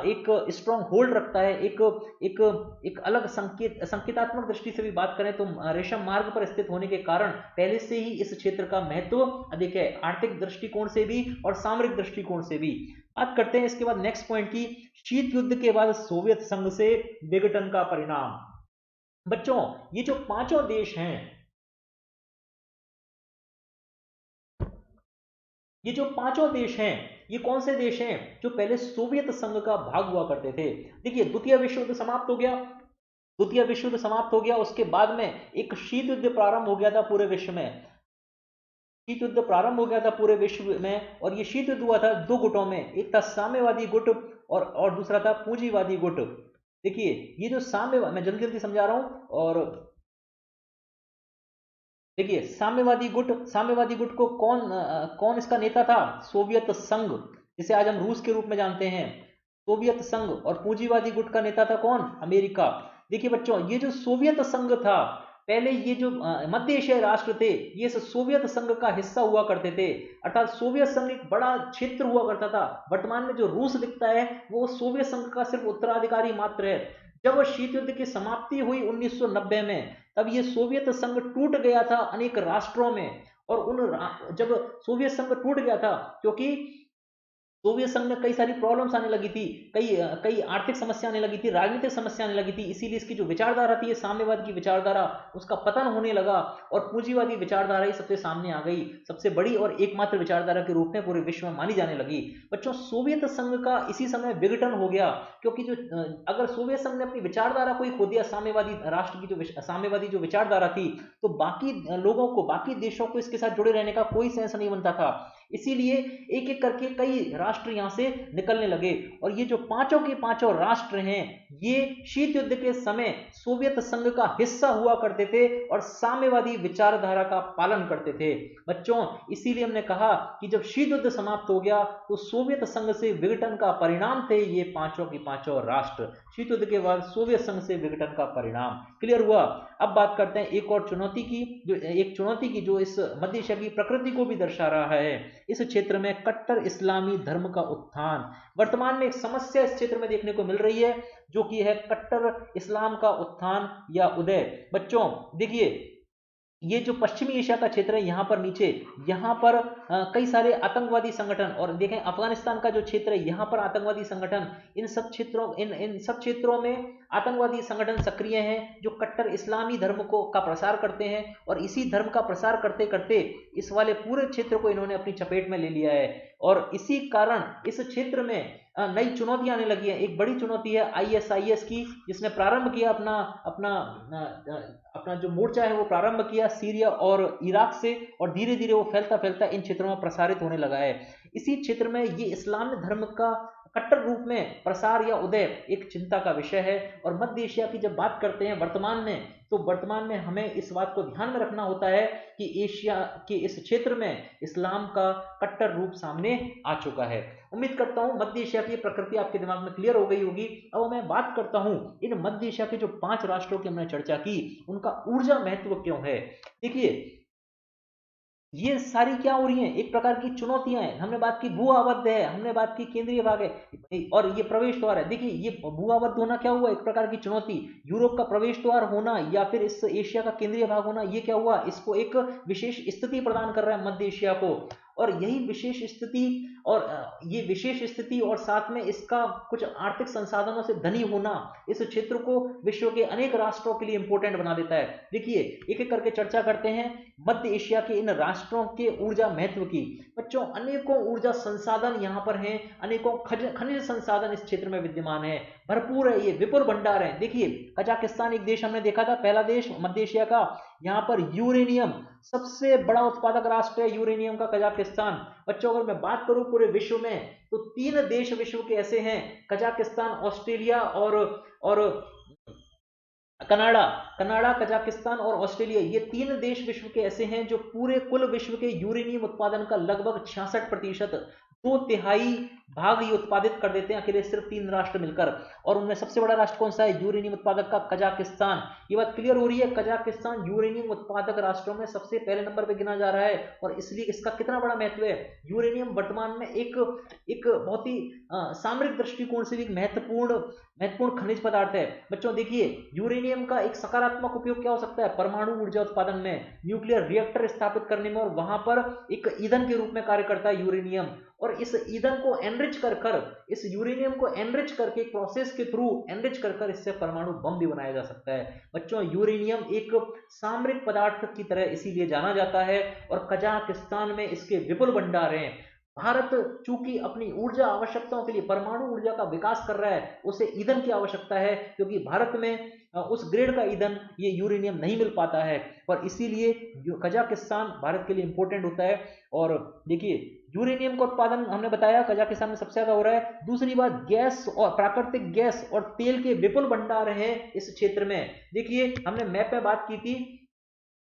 एक स्ट्रॉन्ग होल्ड रखता है। एक अलग संकेतात्मक दृष्टि से भी बात करें तो रेशम मार्ग पर स्थित होने के कारण पहले से ही इस क्षेत्र का महत्व अधिक है, आर्थिक दृष्टिकोण से भी और सामरिक दृष्टिकोण से भी। बात करते हैं इसके बाद नेक्स्ट पॉइंट की, शीत युद्ध के बाद सोवियत संघ से विघटन का परिणाम। बच्चों ये जो पांचों देश हैं, ये कौन से देश हैं जो पहले सोवियत संघ का भाग हुआ करते थे। देखिए द्वितीय विश्व युद्ध समाप्त हो गया, उसके बाद में एक शीत युद्ध प्रारंभ हो गया था पूरे विश्व में। और ये शीत युद्ध हुआ था दो गुटों में, एक था साम्यवादी गुट और दूसरा था पूंजीवादी गुट। देखिए ये जो मैं जल्दी समझा रहा हूं। और देखिए साम्यवादी गुट को कौन इसका नेता था, सोवियत संघ, जिसे आज हम रूस के रूप में जानते हैं, सोवियत संघ। और पूंजीवादी गुट का नेता था कौन, अमेरिका। देखिए बच्चों ये जो सोवियत संघ था पहले ये जो मध्य एशियाई राष्ट्र थे ये सोवियत संघ का हिस्सा हुआ करते थे, अर्थात सोवियत संघ एक बड़ा क्षेत्र हुआ करता था। वर्तमान में जो रूस दिखता है वो सोवियत संघ का सिर्फ उत्तराधिकारी मात्र है। जब शीत युद्ध की समाप्ति हुई 1990 में, तब ये सोवियत संघ टूट गया था अनेक राष्ट्रों में। और जब सोवियत संघ टूट गया था, क्योंकि सोवियत संघ में कई सारी प्रॉब्लम्स आने लगी थी, कई आर्थिक समस्या आने लगी थी, राजनीतिक समस्या आने लगी थी, इसीलिए इसकी जो विचारधारा थी, साम्यवाद की विचारधारा, उसका पतन होने लगा और पूंजीवादी विचारधारा ही सबसे सामने आ गई, सबसे बड़ी और एकमात्र विचारधारा के रूप में पूरे विश्व में मानी जाने लगी। बच्चों, सोवियत संघ का इसी समय विघटन हो गया, क्योंकि जो अगर सोवियत संघ ने अपनी विचारधारा को ही खो दिया, साम्यवादी राष्ट्र की जो साम्यवादी जो विचारधारा थी, तो बाकी लोगों को, बाकी देशों को इसके साथ जुड़े रहने का कोई सेंस नहीं बनता था। इसीलिए एक एक करके कई राष्ट्र यहां से निकलने लगे। और ये जो पांचों के पांचों राष्ट्र हैं, ये शीत युद्ध के समय सोवियत संघ का हिस्सा हुआ करते थे और साम्यवादी विचारधारा का पालन करते थे। बच्चों, इसीलिए हमने कहा कि जब शीत युद्ध समाप्त हो गया तो सोवियत संघ से विघटन का परिणाम थे ये पांचों के पांचों राष्ट्र। शीत युद्ध के बाद सोवियत संघ से विघटन का परिणाम। क्लियर हुआ? अब बात करते हैं एक और चुनौती की, जो इस मध्य एशिया की प्रकृति को भी दर्शा रहा है। इस क्षेत्र में कट्टर इस्लामी धर्म का उत्थान। वर्तमान में एक समस्या इस क्षेत्र में देखने को मिल रही है, जो कि है कट्टर इस्लाम का उत्थान या उदय। बच्चों देखिए, ये जो पश्चिमी एशिया का क्षेत्र है, यहाँ पर नीचे, यहाँ पर कई सारे आतंकवादी संगठन, और देखें अफगानिस्तान का जो क्षेत्र है, यहाँ पर आतंकवादी संगठन, इन सब क्षेत्रों में आतंकवादी संगठन सक्रिय हैं जो कट्टर इस्लामी धर्म का प्रसार करते हैं। और इसी धर्म का प्रसार करते करते इस वाले पूरे क्षेत्र को इन्होंने अपनी चपेट में ले लिया है। और इसी कारण इस क्षेत्र में नई चुनौतियां आने लगी हैं। एक बड़ी चुनौती है ISIS की, जिसने प्रारंभ किया अपना जो मोर्चा है वो प्रारंभ किया सीरिया और इराक से, और धीरे धीरे वो फैलता फैलता इन क्षेत्रों में प्रसारित होने लगा है। इसी क्षेत्र में ये इस्लाम धर्म का कट्टर रूप में प्रसार या उदय एक चिंता का विषय है। और मध्य एशिया की जब बात करते हैं वर्तमान में, तो वर्तमान में हमें इस बात को ध्यान में रखना होता है कि एशिया के इस क्षेत्र में इस्लाम का कट्टर रूप सामने आ चुका है। उम्मीद करता हूं मध्य एशिया की प्रकृति आपके दिमाग में क्लियर हो गई होगी। अब मैं बात करता हूं इन मध्य एशिया के जो 5 राष्ट्रों की हमने चर्चा की, उनका ऊर्जा महत्व क्यों है। देखिए, ये सारी क्या हो रही हैं, एक प्रकार की चुनौतियां हैं। हमने बात की भू आबद्ध है, हमने बात की केंद्रीय भाग है, और ये प्रवेश द्वार है। देखिए, ये भू आबद्ध होना क्या हुआ, एक प्रकार की चुनौती। यूरोप का प्रवेश द्वार होना या फिर इस एशिया का केंद्रीय भाग होना, ये क्या हुआ, इसको एक विशेष स्थिति प्रदान कर रहा है मध्य एशिया को। और यही विशेष स्थिति, और ये विशेष स्थिति और साथ में इसका कुछ आर्थिक संसाधनों से धनी होना इस क्षेत्र को विश्व के अनेक राष्ट्रों के लिए इंपॉर्टेंट बना देता है। देखिए, एक एक करके चर्चा करते हैं मध्य एशिया के इन राष्ट्रों के ऊर्जा महत्व की। बच्चों, अनेकों ऊर्जा संसाधन यहाँ पर हैं, अनेकों खनिज संसाधन इस क्षेत्र में विद्यमान है, भरपूर है, ये विपुल भंडार है। देखिए, कजाकिस्तान एक देश हमने देखा था, पहला देश मध्य एशिया का, यहाँ पर यूरेनियम सबसे बड़ा उत्पादक राष्ट्र है यूरेनियम का कजाकिस्तान। बच्चों, अगर मैं बात करूं पूरे विश्व में, तो 3 देश विश्व के ऐसे हैं, कजाकिस्तान, ऑस्ट्रेलिया और कनाडा, कजाकिस्तान और ऑस्ट्रेलिया, ये 3 देश विश्व के ऐसे हैं जो पूरे कुल विश्व के यूरेनियम उत्पादन का लगभग 66%, 2/3 भाग ही उत्पादित कर देते हैं अकेले सिर्फ 3 राष्ट्र मिलकर। और उनमें सबसे बड़ा राष्ट्र कौन सा है, यूरेनियम उत्पादक का कजाकिस्तान। ये बात क्लियर हो रही है, कजाकिस्तान यूरेनियम उत्पादक राष्ट्रों में सबसे पहले नंबर पे गिना जा रहा है। और इसलिए इसका कितना बड़ा महत्व है। यूरेनियम वर्तमान में एक बहुत ही सामरिक दृष्टिकोण से भी महत्वपूर्ण खनिज पदार्थ है। बच्चों देखिए, यूरेनियम का एक सकारात्मक उपयोग क्या हो सकता है, परमाणु ऊर्जा उत्पादन में, न्यूक्लियर रिएक्टर स्थापित करने में, और वहां पर एक ईंधन के रूप में कार्य करता है यूरेनियम। और इस ईंधन को एनरिच कर इस यूरेनियम को एनरिच करके, प्रोसेस के थ्रू एनरिच कर इससे परमाणु बम भी बनाया जा सकता है। बच्चों, यूरेनियम एक सामरिक पदार्थ की तरह इसीलिए जाना जाता है, और कजाकिस्तान में इसके विपुल भंडार हैं। भारत चूंकि अपनी ऊर्जा आवश्यकताओं के लिए परमाणु ऊर्जा का विकास कर रहा है, उसे ईंधन की आवश्यकता है, क्योंकि भारत में उस ग्रेड का ईंधन ये यूरेनियम नहीं मिल पाता है, और इसीलिए कजाकिस्तान भारत के लिए इंपॉर्टेंट होता है। और देखिए, यूरेनियम का उत्पादन हमने बताया कजाकिस्तान में सबसे ज्यादा हो रहा है। दूसरी बात, गैस और प्राकृतिक गैस और तेल के विपुल भंडार हैं इस क्षेत्र में। देखिए, हमने मैप में बात की थी,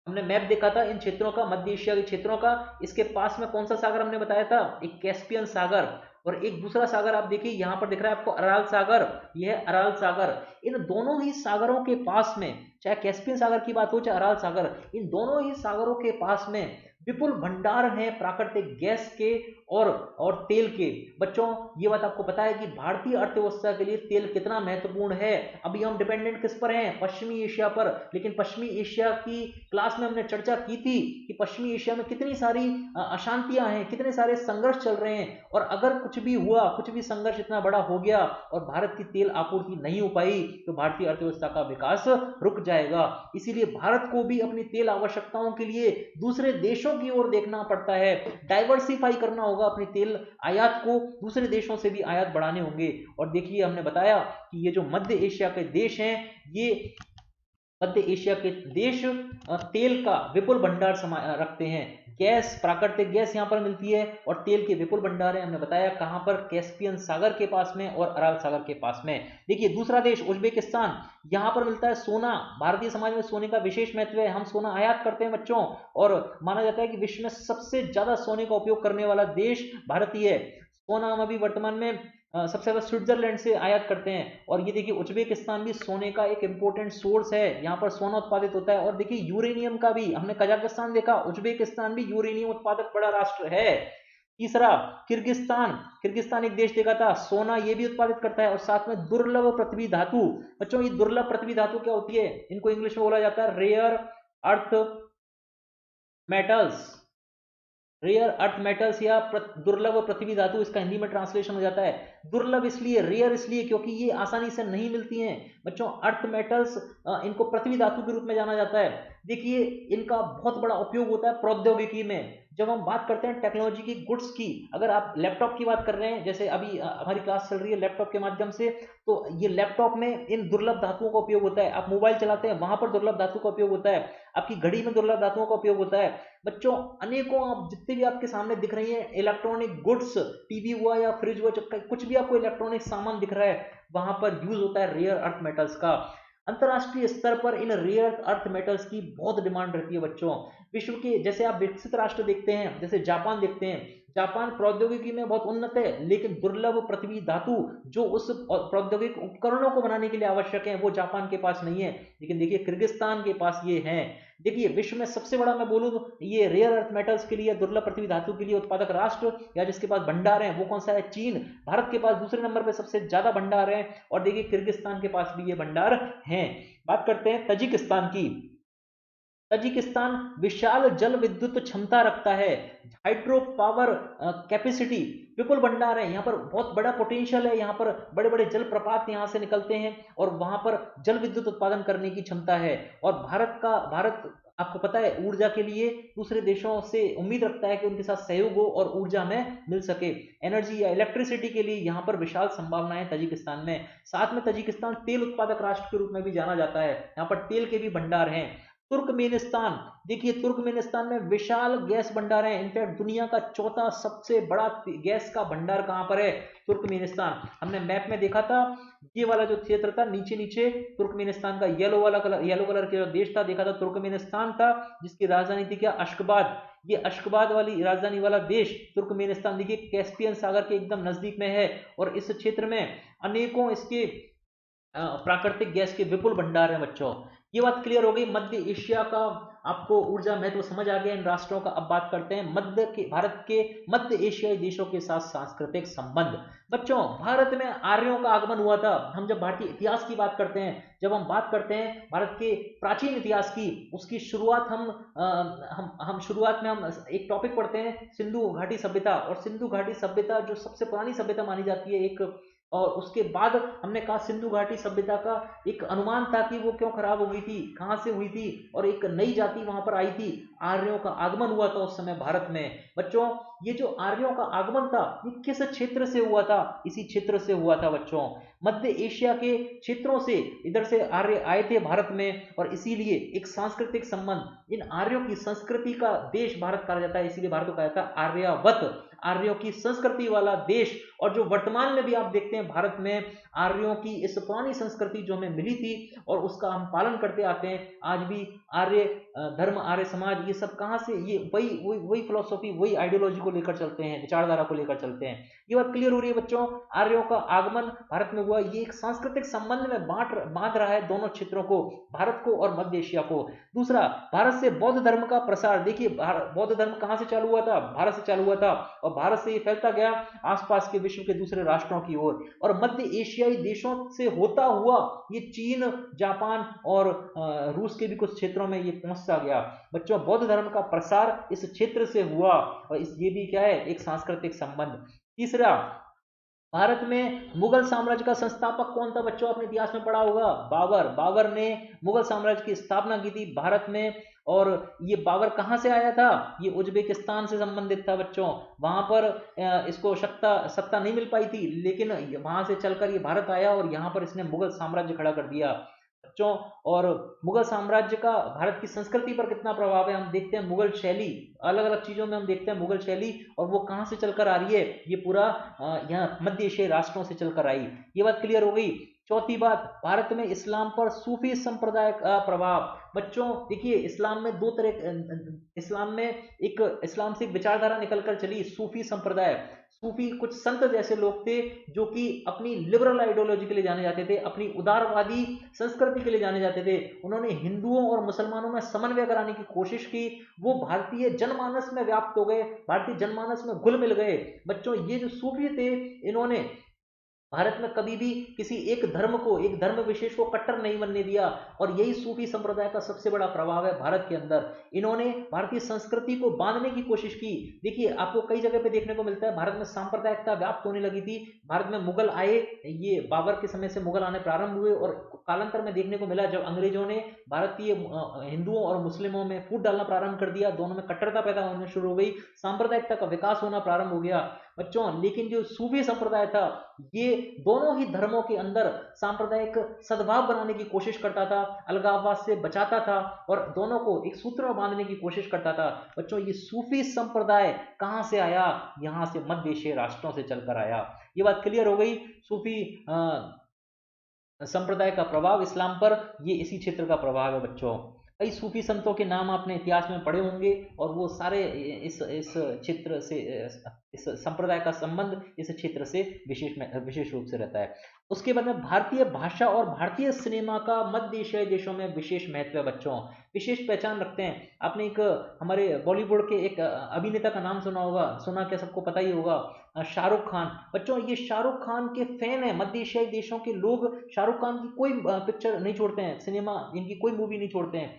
हमने मैप देखा था इन क्षेत्रों का, मध्य एशिया के क्षेत्रों का। इसके पास में कौन सा सागर हमने बताया था, एक कैस्पियन सागर। और एक दूसरा सागर आप देखिए यहाँ पर दिख रहा है आपको अराल सागर, यह है अराल सागर। इन दोनों ही सागरों के पास में, चाहे कैस्पियन सागर की बात हो चाहे अराल सागर, इन दोनों ही सागरों के पास में विपुल भंडार हैं प्राकृतिक गैस के और तेल के। बच्चों ये बात आपको पता है कि भारतीय अर्थव्यवस्था के लिए तेल कितना महत्वपूर्ण है। अभी हम डिपेंडेंट किस पर हैं? पश्चिमी एशिया पर। लेकिन पश्चिमी एशिया की क्लास में हमने चर्चा की थी कि पश्चिमी एशिया में कितनी सारी अशांतियां हैं, कितने सारे संघर्ष चल रहे हैं, और अगर कुछ भी हुआ, कुछ भी संघर्ष इतना बड़ा हो गया और भारत की तेल आपूर्ति नहीं हो पाई तो भारतीय अर्थव्यवस्था का विकास रुक जाएगा। इसीलिए भारत को भी अपनी तेल आवश्यकताओं के लिए दूसरे देशों की ओर देखना पड़ता है, डाइवर्सिफाई करना होगा अपनी तेल आयात को, दूसरे देशों से भी आयात बढ़ाने होंगे। और देखिए हमने बताया कि ये जो मध्य एशिया के देश हैं, ये मध्य एशिया के देश तेल का विपुल भंडार रखते हैं। गैस, प्राकृतिक गैस यहाँ पर मिलती है और तेल के विपुल भंडार है। हमने बताया कहाँ पर? कैस्पियन सागर के पास में और अराल सागर के पास में। देखिए दूसरा देश उज्बेकिस्तान, यहाँ पर मिलता है सोना। भारतीय समाज में सोने का विशेष महत्व है, हम सोना आयात करते हैं बच्चों, और माना जाता है कि विश्व में सबसे ज्यादा सोने का उपयोग करने वाला देश भारत ही है। सोना हम अभी वर्तमान में सबसे ज्यादा स्विट्जरलैंड से आयात करते हैं। और ये देखिए उज्बेकिस्तान भी सोने का एक इंपॉर्टेंट सोर्स है, यहाँ पर सोना उत्पादित होता है। और देखिए यूरेनियम का भी हमने कजाकिस्तान देखा, उज्बेकिस्तान भी यूरेनियम उत्पादक बड़ा राष्ट्र है। तीसरा किर्गिस्तान, किर्गिस्तान एक देश देखा था, सोना ये भी उत्पादित करता है और साथ में दुर्लभ पृथ्वी धातु। बच्चों ये दुर्लभ पृथ्वी धातु क्या होती है? इनको इंग्लिश में बोला जाता है rare earth metals, rare earth metals या दुर्लभ पृथ्वी धातु, इसका हिंदी में ट्रांसलेशन हो जाता है। दुर्लभ इसलिए, रेयर इसलिए क्योंकि ये आसानी से नहीं मिलती हैं बच्चों। अर्थ मेटल्स, इनको पृथ्वी धातु के रूप में जाना जाता है। देखिए इनका बहुत बड़ा उपयोग होता है प्रौद्योगिकी में। जब हम बात करते हैं टेक्नोलॉजी की, गुड्स की, अगर आप लैपटॉप की बात कर रहे हैं, जैसे अभी हमारी क्लास चल रही है लैपटॉप के माध्यम से, तो ये लैपटॉप में इन दुर्लभ धातुओं का उपयोग होता है। आप मोबाइल चलाते हैं, वहां पर दुर्लभ धातु का उपयोग होता है। आपकी घड़ी में दुर्लभ धातुओं का उपयोग होता है। बच्चों अनेकों, आप जितने भी आपके सामने दिख रही हैं इलेक्ट्रॉनिक गुड्स, टीवी हुआ या फ्रिज हुआ, कुछ भी आपको इलेक्ट्रॉनिक सामान दिख रहा है, वहां पर यूज होता है रेयर अर्थ मेटल्स का। अंतरराष्ट्रीय स्तर पर इन रेयर अर्थ मेटल्स की बहुत डिमांड रहती है बच्चों। विश्व के जैसे आप विकसित राष्ट्र देखते हैं, जैसे जापान देखते हैं, जापान प्रौद्योगिकी में बहुत उन्नत है, लेकिन दुर्लभ पृथ्वी धातु जो उस प्रौद्योगिक उपकरणों को बनाने के लिए आवश्यक है वो जापान के पास नहीं है। लेकिन देखिए किर्गिस्तान के पास ये है। देखिए विश्व में सबसे बड़ा मैं बोलूं तो ये रेयर अर्थ मेटल्स के लिए, दुर्लभ पृथ्वी धातु के लिए उत्पादक राष्ट्र या जिसके पास भंडार है वो कौन सा है? चीन। भारत के पास दूसरे नंबर पे सबसे ज्यादा भंडार है, और देखिए किर्गिस्तान के पास भी ये भंडार हैं। बात करते हैं तजिकिस्तान की। तजिकिस्तान विशाल जल विद्युत क्षमता रखता है, हाइड्रो पावर कैपेसिटी, विपुल भंडार है, यहाँ पर बहुत बड़ा पोटेंशियल है, यहाँ पर बड़े बड़े जल प्रपात यहाँ से निकलते हैं और वहां पर जल विद्युत उत्पादन करने की क्षमता है। और भारत आपको पता है ऊर्जा के लिए दूसरे देशों से उम्मीद रखता है कि उनके साथ सहयोग हो और ऊर्जा में मिल सके। एनर्जी या इलेक्ट्रिसिटी के लिए यहाँ पर विशाल संभावनाएं तजिकिस्तान में। साथ में तजिकिस्तान तेल उत्पादक राष्ट्र के रूप में भी जाना जाता है, यहाँ पर तेल के भी भंडार हैं। तुर्कमेनिस्तान, देखिए तुर्कमेनिस्तान में विशाल गैस भंडार है। इनफैक्ट दुनिया का चौथा सबसे बड़ा गैस का भंडार कहां पर है? तुर्कमेनिस्तान। हमने मैप में देखा था, ये वाला जो क्षेत्र था नीचे नीचे तुर्कमेनिस्तान का येलो कलर के जो देश था देखा था, तुर्कमेनिस्तान था, जिसकी राजधानी थी क्या? अश्कबाद। ये अश्कबाद वाली राजधानी वाला देश तुर्कमेनिस्तान देखिए कैस्पियन सागर के एकदम नजदीक में है, और इस क्षेत्र में अनेकों इसके प्राकृतिक गैस के विपुल भंडार हैं बच्चों। ये बात क्लियर हो गई मध्य एशिया का, आपको ऊर्जा महत्व समझ आ गया इन राष्ट्रों का। अब बात करते हैं भारत के मध्य एशियाई देशों के साथ सांस्कृतिक संबंध। बच्चों भारत में आर्यों का आगमन हुआ था। हम जब भारतीय इतिहास की बात करते हैं, जब हम बात करते हैं भारत के प्राचीन इतिहास की, उसकी शुरुआत हम शुरुआत में हम एक टॉपिक पढ़ते हैं सिंधु घाटी सभ्यता। और सिंधु घाटी सभ्यता जो सबसे पुरानी सभ्यता मानी जाती है एक, और उसके बाद हमने कहा सिंधु घाटी सभ्यता का एक अनुमान था कि वो क्यों खराब हो गई थी, कहां से हुई थी, और एक नई जाति वहां पर आई थी। आर्यों का आगमन हुआ था उस समय भारत में। बच्चों ये जो आर्यों का आगमन था ये किस क्षेत्र से हुआ था? इसी क्षेत्र से हुआ था बच्चों, मध्य एशिया के क्षेत्रों से इधर से आर्य आए थे भारत में, और इसीलिए एक सांस्कृतिक संबंध, इन आर्यों की संस्कृति का देश भारत कहा जाता है, इसीलिए भारत को कहा जाता है आर्यावत, आर्यों की संस्कृति वाला देश। और जो वर्तमान में भी आप देखते हैं भारत में आर्यों की इस पुरानी संस्कृति जो हमें मिली थी और उसका हम पालन करते आते हैं आज भी, आर्य धर्म, आर्य समाज, ये सब कहां से? ये वही फिलोसॉफी, वही आइडियोलॉजी को लेकर चलते हैं, विचारधारा को लेकर चलते हैं। ये बात क्लियर हो रही है बच्चों। आर्यों का आगमन भारत में हुआ, ये एक सांस्कृतिक संबंध में बांध रहा है दोनों क्षेत्रों को, भारत को और मध्य एशिया को। दूसरा, भारत से बौद्ध धर्म का प्रसार। देखिए बौद्ध धर्म कहां से चालू हुआ था, भारत से चालू हुआ था, और भारत से ये फैलता गया आसपास के विश्व के दूसरे राष्ट्रों की ओर, और मध्य एशियाई देशों से होता हुआ ये चीन, जापान और रूस के भी कुछ क्षेत्रों में ये पहुंचता गया। बच्चों, बौद्ध धर्म का प्रसार इस क्षेत्र से हुआ, और ये भी क्या है, एक सांस्कृतिक संबंध। तीसरा, भारत में मुगल साम्राज्य का संस्थापक कौन था बच्चों, आपने इतिहास में पढ़ा होगा, बाबर। बाबर ने मुगल साम्राज्य की स्थापना की थी भारत में, और ये बाबर कहाँ से आया था, ये उज्बेकिस्तान से संबंधित था बच्चों। वहां पर इसको सत्ता नहीं मिल पाई थी, लेकिन वहां से चलकर ये भारत आया और यहाँ पर इसने मुगल साम्राज्य खड़ा कर दिया बच्चों। और मुगल साम्राज्य का भारत की संस्कृति पर कितना प्रभाव है, हम देखते हैं मुगल शैली, अलग अलग चीजों में हम देखते हैं मुगल शैली, और वो कहां से चलकर आ रही है, ये पूरा यहाँ मध्य एशियाई राष्ट्रों से चलकर आई। ये बात क्लियर हो गई। चौथी बात, भारत में इस्लाम पर सूफी संप्रदाय का प्रभाव। बच्चों देखिए, इस्लाम में दो तरह, इस्लाम में एक इस्लाम से एक विचारधारा निकलकर चली, सूफी संप्रदाय। सूफी कुछ संत जैसे लोग थे जो कि अपनी लिबरल आइडियोलॉजी के लिए जाने जाते थे, अपनी उदारवादी संस्कृति के लिए जाने जाते थे। उन्होंने हिंदुओं और मुसलमानों में समन्वय कराने की कोशिश की, वो भारतीय जनमानस में व्याप्त हो गए, भारतीय जनमानस में घुल मिल गए। बच्चों, ये जो सूफी थे, इन्होंने भारत में कभी भी किसी एक धर्म को, एक धर्म विशेष को कट्टर नहीं बनने दिया, और यही सूफी संप्रदाय का सबसे बड़ा प्रभाव है भारत के अंदर। इन्होंने भारतीय संस्कृति को बांधने की कोशिश की। देखिए, आपको कई जगह पे देखने को मिलता है भारत में सांप्रदायिकता व्याप्त होने लगी थी। भारत में मुगल आए, ये बाबर के समय से मुगल आने प्रारंभ हुए, और कालांतर में देखने को मिला जब अंग्रेजों ने भारतीय हिंदुओं और मुस्लिमों में फूट डालना प्रारंभ कर दिया, दोनों में कट्टरता पैदा होने शुरू हो गई, सांप्रदायिकता का विकास होना प्रारंभ हो गया बच्चों। लेकिन जो सूफी संप्रदाय था, ये दोनों ही धर्मों के अंदर सांप्रदायिक सद्भाव बनाने की कोशिश करता था, अलगाववाद से बचाता था, और दोनों को एक सूत्र में बांधने की कोशिश करता था। बच्चों, ये सूफी संप्रदाय कहां से आया, यहां से मध्य एशियाई राष्ट्रों से चलकर आया। ये बात क्लियर हो गई। सूफी संप्रदाय का प्रभाव इस्लाम पर, ये इसी क्षेत्र का प्रभाव है बच्चों। कई सूफी संतों के नाम आपने इतिहास में पढ़े होंगे, और वो सारे इस क्षेत्र से, इस संप्रदाय का संबंध इस क्षेत्र से विशेष रूप से रहता है। उसके बाद में भारतीय भाषा और भारतीय सिनेमा का मध्य एशियाई देशों में विशेष महत्व है बच्चों, विशेष पहचान रखते हैं। आपने एक हमारे बॉलीवुड के एक अभिनेता का नाम सुना होगा, सुना क्या, सबको पता ही होगा, शाहरुख खान। बच्चों, ये शाहरुख खान के फैन है, मध्य एशियाई देशों के लोग शाहरुख खान की कोई पिक्चर नहीं छोड़ते हैं, सिनेमा इनकी कोई मूवी नहीं छोड़ते हैं।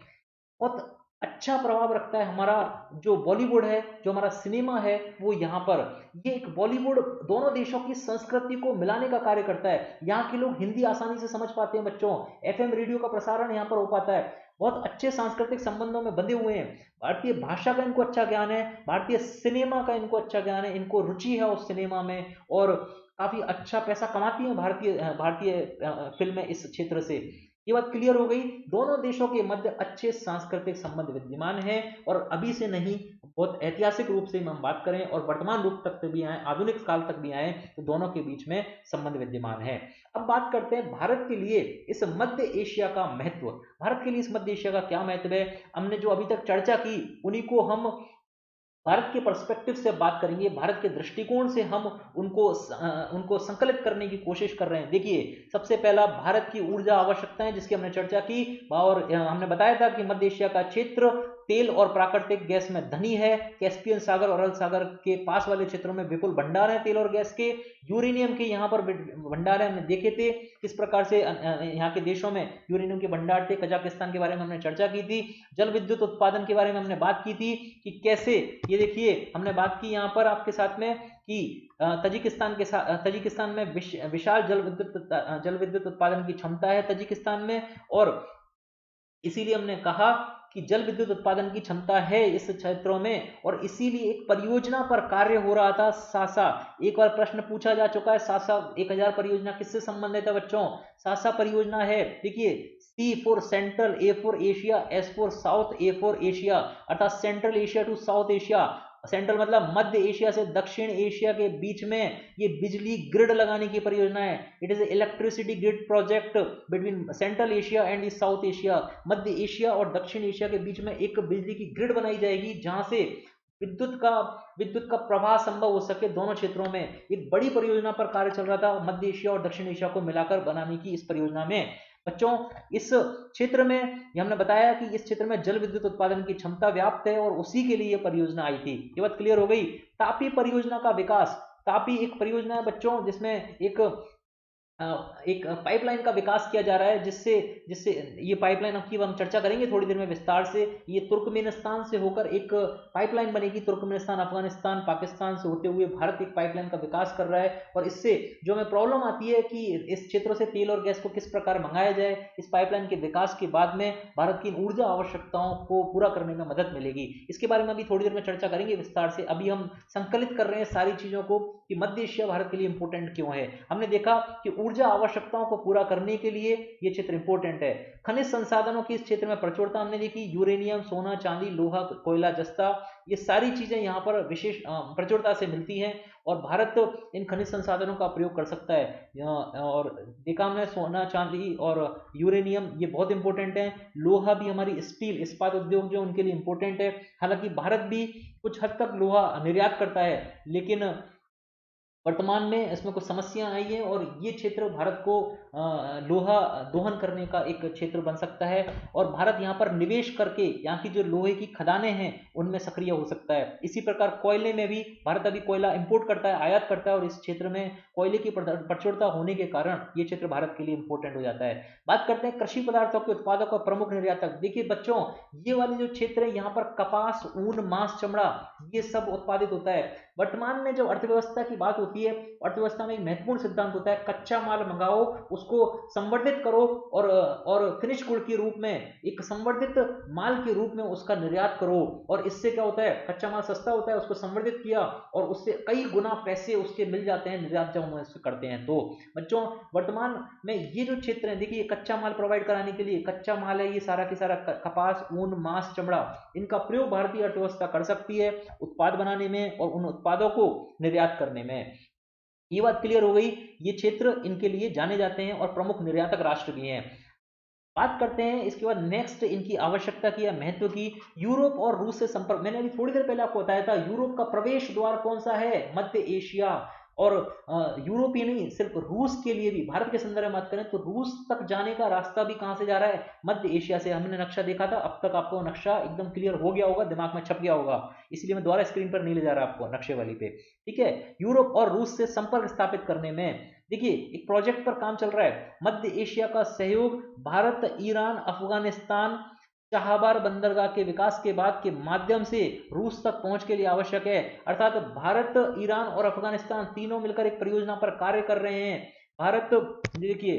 बहुत अच्छा प्रभाव रखता है हमारा जो बॉलीवुड है, जो हमारा सिनेमा है, वो यहाँ पर, ये एक बॉलीवुड दोनों देशों की संस्कृति को मिलाने का कार्य करता है। यहाँ के लोग हिंदी आसानी से समझ पाते हैं बच्चों, एफएम रेडियो का प्रसारण यहाँ पर हो पाता है, बहुत अच्छे सांस्कृतिक संबंधों में बंधे हुए हैं। भारतीय भाषा का इनको अच्छा ज्ञान है, भारतीय सिनेमा का इनको अच्छा ज्ञान है, इनको रुचि है उस सिनेमा में, और काफी अच्छा पैसा कमाती है भारतीय भारतीय फिल्में इस क्षेत्र से। ये बात क्लियर हो गई। दोनों देशों के मध्य अच्छे सांस्कृतिक संबंध विद्यमान है, और अभी से नहीं, बहुत ऐतिहासिक रूप से हम बात करें और वर्तमान रूप तक भी आए, आधुनिक काल तक भी आए, तो दोनों के बीच में संबंध विद्यमान है। अब बात करते हैं भारत के लिए इस मध्य एशिया का महत्व। भारत के लिए इस मध्य एशिया का क्या महत्व है, हमने जो अभी तक चर्चा की उन्हीं को हम भारत के पर्सपेक्टिव से बात करेंगे, भारत के दृष्टिकोण से हम उनको संकलित करने की कोशिश कर रहे हैं। देखिए, सबसे पहला भारत की ऊर्जा आवश्यकताएं जिसकी हमने चर्चा की, और हमने बताया था कि मध्य एशिया का क्षेत्र तेल और प्राकृतिक गैस में धनी है, कैस्पियन सागर और अरल सागर के पास वाले क्षेत्रों में विपुल भंडार है तेल और गैस के, यूरेनियम के यहाँ पर भंडार है, हमने देखे थे किस प्रकार से यहाँ के देशों में यूरेनियम के भंडार थे, कजाकिस्तान के बारे में हमने चर्चा की थी। जल विद्युत उत्पादन के बारे में हमने बात की थी कि कैसे, ये देखिए हमने बात की यहाँ पर आपके साथ में कि तजिकिस्तान में विशाल जल विद्युत उत्पादन की क्षमता है तजिकिस्तान में, और इसीलिए हमने कहा कि जल विद्युत उत्पादन की क्षमता है इस क्षेत्रों में, और इसीलिए एक परियोजना पर कार्य हो रहा था, सासा। एक बार प्रश्न पूछा जा चुका है, सासा 1000 परियोजना किससे संबंधित है बच्चों, सासा परियोजना है, देखिए, C for Central, A for Asia, S for South, A for Asia, अर्थात Central Asia to South Asia. Central मतलब मध्य एशिया से दक्षिण एशिया के बीच में ये बिजली ग्रिड लगाने की परियोजना है। It is electricity grid project between central Asia and south Asia. Madhya Asia और दक्षिण एशिया के बीच में एक बिजली की ग्रिड बनाई जाएगी, जहां से विद्युत का प्रवाह संभव हो सके दोनों क्षेत्रों में। एक बड़ी परियोजना पर कार्य चल रहा था, मध्य एशिया और दक्षिण एशिया को मिलाकर बनाने की इस परियोजना में। बच्चों, इस क्षेत्र में हमने बताया कि इस क्षेत्र में जल विद्युत उत्पादन की क्षमता व्याप्त है और उसी के लिए यह परियोजना आई थी। ये बात क्लियर हो गई। तापी परियोजना का विकास। तापी एक परियोजना है बच्चों जिसमें एक पाइपलाइन का विकास किया जा रहा है, जिससे जिससे ये पाइपलाइन की हम चर्चा करेंगे थोड़ी देर में विस्तार से। ये तुर्कमेनिस्तान से होकर एक पाइपलाइन बनेगी, तुर्कमेनिस्तान, अफगानिस्तान, पाकिस्तान से होते हुए भारत एक पाइपलाइन का विकास कर रहा है। और इससे जो हमें प्रॉब्लम आती है कि इस क्षेत्रों से तेल और गैस को किस प्रकार मंगाया जाए, इस पाइपलाइन के विकास के बाद में भारत की ऊर्जा आवश्यकताओं को पूरा करने में मदद मिलेगी। इसके बारे में अभी थोड़ी देर में चर्चा करेंगे विस्तार से। अभी हम संकलित कर रहे हैं सारी चीजों को कि मध्य एशिया भारत के लिए इंपॉर्टेंट क्यों है। हमने देखा कि ऊर्जा आवश्यकताओं को पूरा करने के लिए यह क्षेत्र इंपॉर्टेंट है। खनिज संसाधनों की इस क्षेत्र में प्रचुरता हमने देखी, यूरेनियम, सोना, चांदी, लोहा, कोयला, जस्ता, ये सारी चीजें यहाँ पर विशेष प्रचुरता से मिलती हैं और भारत इन खनिज संसाधनों का प्रयोग कर सकता है। और देखा हमने सोना, चांदी और यूरेनियम ये बहुत इंपॉर्टेंट है। लोहा भी, हमारी स्टील, इस्पात उद्योग जो उनके लिए इंपॉर्टेंट है। हालांकि भारत भी कुछ हद तक लोहा निर्यात करता है, लेकिन वर्तमान में इसमें कुछ समस्या आई है और ये क्षेत्र भारत को लोहा दोहन करने का एक क्षेत्र बन सकता है और भारत यहाँ पर निवेश करके यहाँ की जो लोहे की खदानें हैं उनमें सक्रिय हो सकता है। इसी प्रकार कोयले में भी भारत अभी कोयला इंपोर्ट करता है, आयात करता है और इस क्षेत्र में कोयले की प्रचुरता होने के कारण ये क्षेत्र भारत के लिए इंपॉर्टेंट हो जाता है। बात करते हैं कृषि पदार्थों के उत्पादक और प्रमुख निर्यातक। देखिए बच्चों, ये वाले जो क्षेत्र है यहाँ पर कपास, ऊन, मांस, चमड़ा ये सब उत्पादित होता है। वर्तमान में जब अर्थव्यवस्था की बात होती है, अर्थव्यवस्था में एक महत्वपूर्ण सिद्धांत होता है, कच्चा माल मंगाओ, उसको संवर्धित करो और फिनिश गुड के रूप में, एक संवर्धित माल के रूप में उसका निर्यात करो। और इससे क्या होता है, कच्चा माल सस्ता होता है, उसको संवर्धित किया और उससे कई गुना पैसे उसके मिल जाते हैं निर्यात जब हम इससे करते हैं। तो बच्चों, वर्तमान में ये जो क्षेत्र है, देखिए कच्चा माल प्रोवाइड कराने के लिए कच्चा माल है, ये सारा की सारा कपास, ऊन, मांस, चमड़ा, इनका प्रयोग भारतीय अर्थव्यवस्था कर सकती है उत्पाद बनाने में और उन उत्पादों को निर्यात करने में। ये बात क्लियर हो गई। ये क्षेत्र इनके लिए जाने जाते हैं और प्रमुख निर्यातक राष्ट्र भी हैं। बात करते हैं इसके बाद नेक्स्ट इनकी आवश्यकता की या महत्व की। यूरोप और रूस से संपर्क, मैंने अभी थोड़ी देर पहले आपको बताया था यूरोप का प्रवेश द्वार कौन सा है, मध्य एशिया। और यूरोप ही नहीं, सिर्फ रूस के लिए भी, भारत के संदर्भ में बात करें तो रूस तक जाने का रास्ता भी कहां से जा रहा है, मध्य एशिया से। हमने नक्शा देखा था, अब तक आपको नक्शा एकदम क्लियर हो गया होगा, दिमाग में छप गया होगा, इसलिए मैं दोबारा स्क्रीन पर नहीं ले जा रहा आपको नक्शे वाली पे। ठीक है, यूरोप और रूस से संपर्क स्थापित करने में देखिए एक प्रोजेक्ट पर काम चल रहा है। मध्य एशिया का सहयोग भारत, ईरान, अफगानिस्तान, चाहबार बंदरगाह के विकास के बाद के माध्यम से रूस तक पहुंच के लिए आवश्यक है। अर्थात भारत, ईरान और अफगानिस्तान तीनों मिलकर एक परियोजना पर कार्य कर रहे हैं। भारत, देखिए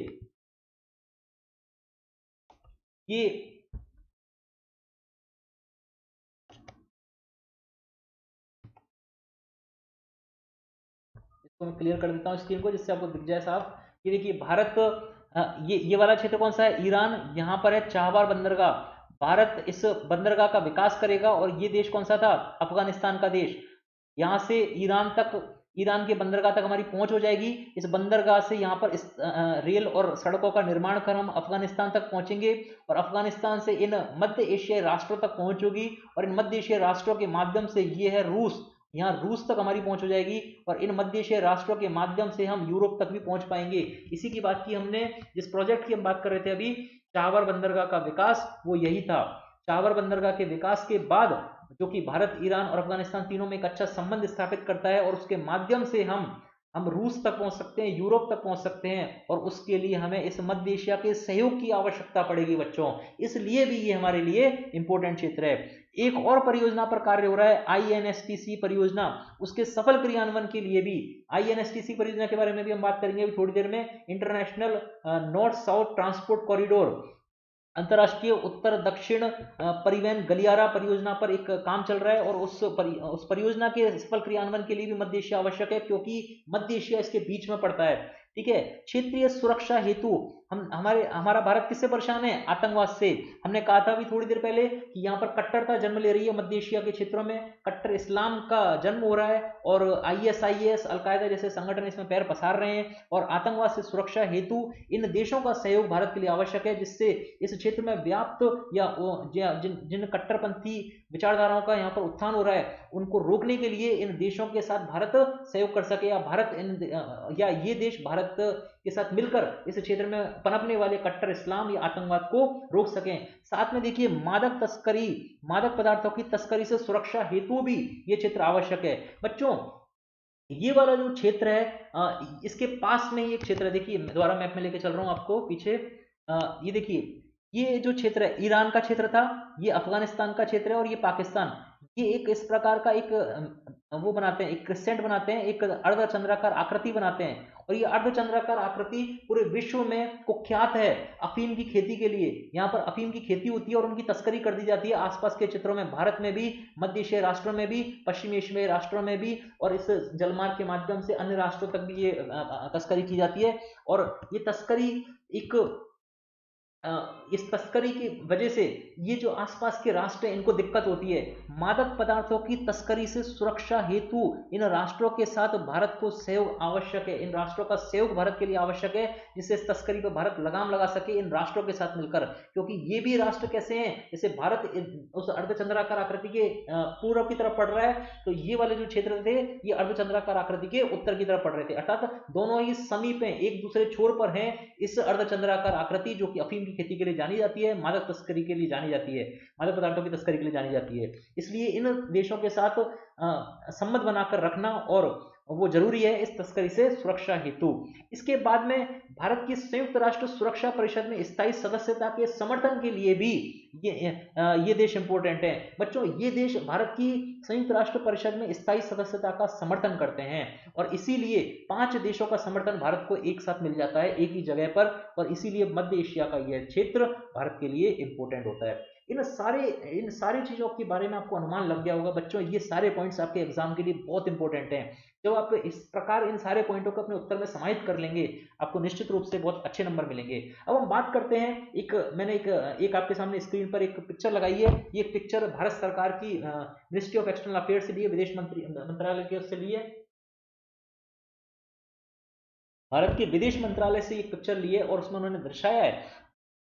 ये इसको मैं क्लियर कर देता हूं स्क्रीन को जिससे आपको दिख जाए साफ। ये देखिए भारत, ये वाला क्षेत्र कौन सा है, ईरान, यहां पर है चाहबार बंदरगाह। भारत इस बंदरगाह का विकास करेगा और ये देश कौन सा था, अफगानिस्तान का देश। यहाँ से ईरान तक, ईरान के बंदरगाह तक हमारी पहुंच हो जाएगी। इस बंदरगाह से यहाँ पर इस रेल और सड़कों का निर्माण कर हम अफगानिस्तान तक पहुंचेंगे और अफगानिस्तान से इन मध्य एशियाई राष्ट्रों तक पहुंच होगी और इन मध्य एशियाई राष्ट्रों के माध्यम से ये है रूस, यहाँ रूस तक हमारी पहुंच हो जाएगी और इन मध्य एशियाई राष्ट्रों के माध्यम से हम यूरोप तक भी पहुंच पाएंगे। इसी की बात की हमने, जिस प्रोजेक्ट की हम बात कर रहे थे अभी, चाबर बंदरगाह का विकास, वो यही था। चाबर बंदरगाह के विकास के बाद, जो कि भारत, ईरान और अफगानिस्तान तीनों में एक अच्छा संबंध स्थापित करता है और उसके माध्यम से हम रूस तक पहुंच सकते हैं, यूरोप तक पहुंच सकते हैं और उसके लिए हमें इस मध्य एशिया के सहयोग की आवश्यकता पड़ेगी बच्चों। इसलिए भी ये हमारे लिए इंपॉर्टेंट क्षेत्र है। एक और परियोजना पर कार्य हो रहा है, INSTC परियोजना, उसके सफल क्रियान्वयन के लिए भी, INSTC परियोजना के बारे में भी हम बात करेंगे अभी थोड़ी देर में। International north south transport corridor, अंतरराष्ट्रीय उत्तर दक्षिण परिवहन गलियारा परियोजना पर एक काम चल रहा है और उस परियोजना के सफल क्रियान्वयन के लिए भी मध्य एशिया आवश्यक है, क्योंकि मध्य एशिया इसके बीच में पड़ता है। ठीक है, क्षेत्रीय सुरक्षा हेतु हमारा भारत किससे परेशान है? आतंकवाद से। हमने कहा था अभी थोड़ी देर पहले कि यहाँ पर कट्टरता जन्म ले रही है मध्य एशिया के क्षेत्रों में, कट्टर इस्लाम का जन्म हो रहा है और ISIS अलकायदा जैसे संगठन इसमें पैर पसार रहे हैं और आतंकवाद से सुरक्षा हेतु इन देशों का सहयोग भारत के लिए आवश्यक है, जिससे इस क्षेत्र में व्याप्त या जिन कट्टरपंथी विचारधाराओं का यहाँ पर उत्थान हो रहा है उनको रोकने के लिए इन देशों के साथ भारत सहयोग कर सके, या ये देश भारत के साथ मिलकर इस क्षेत्र में पनपने वाले कट्टर इस्लाम या आतंकवाद को रोक सकें। साथ में देखिए मादक पदार्थों की तस्करी से सुरक्षा हेतु भी ये क्षेत्र आवश्यक है। बच्चों ये वाला जो क्षेत्र है इसके पास में ही एक क्षेत्र है, देखिए दोबारा मैप में लेके चल रहा हूं आपको पीछे। ये देखिए ये जो क्षेत्र है ईरान का क्षेत्र था, ये अफगानिस्तान का क्षेत्र है और ये पाकिस्तान। ये एक इस प्रकार का एक वो बनाते हैं, एक क्रिसेंट बनाते हैं, एक अर्धचंद्राकार आकृति बनाते हैं और ये अर्धचंद्राकार आकृति पूरे विश्व में कुख्यात है अफीम की खेती के लिए। यहाँ पर अफीम की खेती होती है और उनकी तस्करी कर दी जाती है आसपास के क्षेत्रों में, भारत में भी, मध्य एशियाई राष्ट्रों में भी, पश्चिमी एशियाई राष्ट्रों में भी, और इस जलमार्ग के माध्यम से अन्य राष्ट्रों तक भी ये तस्करी की जाती है। और ये तस्करी इस तस्करी की वजह से ये जो आसपास के राष्ट्र हैं इनको दिक्कत होती है। मादक पदार्थों की तस्करी से सुरक्षा हेतु इन राष्ट्रों के साथ भारत को सहयोग आवश्यक है, इन राष्ट्रों का सहयोग भारत के लिए आवश्यक है, जिससे इस तस्करी पर भारत लगाम लगा सके इन राष्ट्रों के साथ मिलकर। क्योंकि ये भी राष्ट्र कैसे हैं, जैसे भारत उस अर्धचंद्राकार आकृति के पूर्व की तरफ पड़ रहा है, तो ये वाले जो क्षेत्र थे ये अर्धचंद्राकार आकृति के उत्तर की तरफ पड़ रहे थे, अर्थात दोनों ही समीप हैं, एक दूसरे छोर पर हैं इस अर्धचंद्राकार आकृति, जो कि अफीम की खेती के लिए जानी जाती है, मादक तस्करी के लिए जानी जाती है, मादक पदार्थों की तस्करी के लिए जानी जाती है। इसलिए इन देशों के साथ संबंध बनाकर रखना और वो जरूरी है इस तस्करी से सुरक्षा हेतु। इसके बाद में भारत की संयुक्त राष्ट्र सुरक्षा परिषद में स्थायी सदस्यता के समर्थन के लिए भी ये देश इंपॉर्टेंट है। बच्चों ये देश भारत की संयुक्त राष्ट्र परिषद में स्थायी सदस्यता का समर्थन करते हैं और इसीलिए 5 देशों का समर्थन भारत को एक साथ मिल जाता है एक ही जगह पर, और इसीलिए मध्य एशिया का यह क्षेत्र भारत के लिए इंपॉर्टेंट होता है। इन सारी चीजों के बारे में आपको अनुमान लग गया होगा बच्चों, ये सारे पॉइंट्स आपके एग्जाम के लिए बहुत इंपॉर्टेंट हैं। जब आप इस प्रकार इन सारे पॉइंटों को अपने उत्तर में समाहित कर लेंगे आपको निश्चित रूप से बहुत अच्छे नंबर मिलेंगे। अब हम बात करते हैं, मैंने एक आपके सामने स्क्रीन पर एक पिक्चर लगाई है। ये पिक्चर भारत सरकार की मिनिस्ट्री ऑफ एक्सटर्नल अफेयर्स से ली है, विदेश मंत्रालय की ओर से ली है, भारत के विदेश मंत्रालय से एक पिक्चर ली है और उसमें उन्होंने दर्शाया है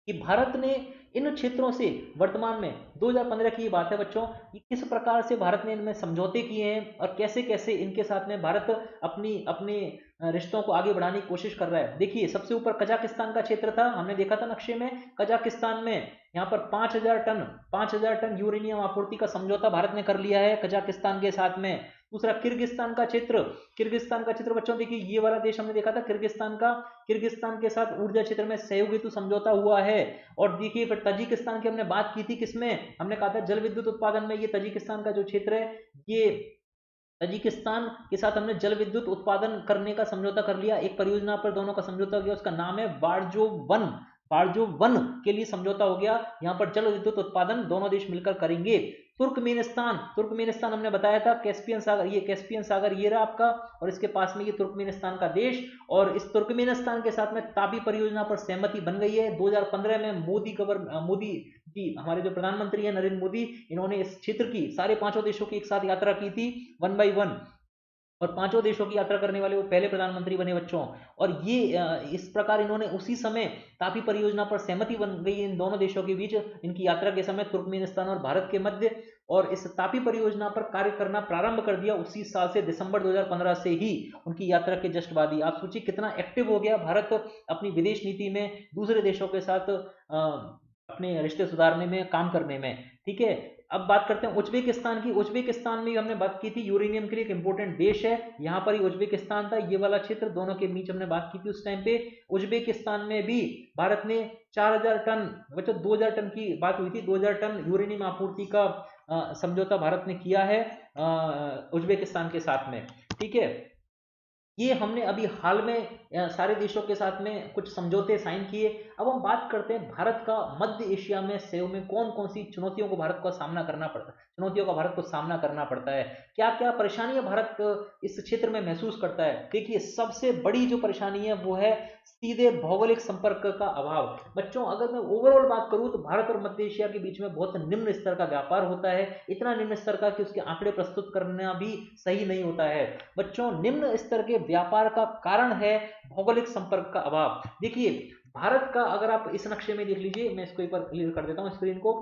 कि भारत ने इन क्षेत्रों से वर्तमान में 2015 की बात है बच्चों, कि किस प्रकार से भारत ने इनमें समझौते किए हैं और कैसे कैसे इनके साथ में भारत अपने रिश्तों को आगे बढ़ाने की कोशिश कर रहा है। देखिए सबसे ऊपर कजाकिस्तान का क्षेत्र था, हमने देखा था नक्शे में, कजाकिस्तान में यहाँ पर 5,000 टन यूरेनियम आपूर्ति का समझौता भारत ने कर लिया है कजाकिस्तान के साथ में। दूसरा किर्गिस्तान का क्षेत्र बच्चों देखिए ये वाला देश हमने देखा था, किर्गिस्तान के साथ ऊर्जा क्षेत्र में सहयोग हेतु समझौता हुआ है। और देखिए फिर तजिकिस्तान की हमने बात की थी, किसमें हमने कहा था जल विद्युत उत्पादन में, ये तजिकिस्तान का जो क्षेत्र है, ये तजिकिस्तान के साथ हमने जल विद्युत उत्पादन करने का समझौता कर लिया, एक परियोजना पर दोनों का समझौता हो गया, उसका नाम है बारजो वन के लिए समझौता हो गया। यहाँ पर जल विद्युत उत्पादन दोनों देश मिलकर करेंगे। तुर्कमेनिस्तान हमने बताया था, कैस्पियन सागर ये रहा आपका, और इसके पास में ये तुर्कमेनिस्तान का देश, और इस तुर्कमेनिस्तान के साथ में तापी परियोजना पर सहमति बन गई है। 2015 में मोदी जी, हमारे जो प्रधानमंत्री हैं नरेंद्र मोदी, इन्होंने इस क्षेत्र की सारे 5 देशों की एक साथ यात्रा की थी 1 by 1, और 5 देशों की यात्रा करने वाले वो पहले प्रधानमंत्री बने बच्चों। और ये इस प्रकार इन्होंने उसी समय तापी परियोजना पर सहमति बन गई इन दोनों देशों के बीच इनकी यात्रा के समय, तुर्कमेनिस्तान और भारत के मध्य, और इस तापी परियोजना पर कार्य करना प्रारंभ कर दिया उसी साल से, दिसंबर 2015 से ही उनकी यात्रा के जस्ट बाद ही। आप सोचिए कितना एक्टिव हो गया भारत अपनी विदेश नीति में, दूसरे देशों के साथ अपने रिश्ते सुधारने में, काम करने में। ठीक है, अब बात करते हैं उज्बेकिस्तान की। उज्बेकिस्तान में हमने बात की थी, यूरेनियम के लिए एक इंपॉर्टेंट देश है, यहाँ पर ही उज्बेकिस्तान था, ये वाला क्षेत्र, दोनों के बीच हमने बात की थी उस टाइम पे। उज्बेकिस्तान में भी भारत ने 4,000 टन, बच्चों 2,000 टन की बात हुई थी, 2,000 टन यूरेनियम आपूर्ति का समझौता भारत ने किया है उज्बेकिस्तान के साथ में। ठीक है, ये हमने अभी हाल में सारे देशों के साथ में कुछ समझौते साइन किए। अब हम बात करते हैं भारत का मध्य एशिया में सहयोग में कौन कौन सी चुनौतियों को भारत को सामना करना पड़ता है, चुनौतियों का भारत को सामना करना पड़ता है, क्या क्या परेशानियां भारत इस क्षेत्र में महसूस करता है। देखिए, सबसे बड़ी जो परेशानी है वो है सीधे भौगोलिक संपर्क का अभाव। बच्चों, अगर मैं ओवरऑल बात करूं तो भारत और मध्य एशिया के बीच में बहुत निम्न स्तर का व्यापार होता है, इतना निम्न स्तर का कि उसके आंकड़े प्रस्तुत करना भी सही नहीं होता है। बच्चों, निम्न स्तर के व्यापार का कारण है भौगोलिक संपर्क का अभाव। देखिए, भारत का अगर आप इस नक्शे में देख लीजिए, मैं इसको एक बार क्लियर कर देता हूं स्क्रीन को।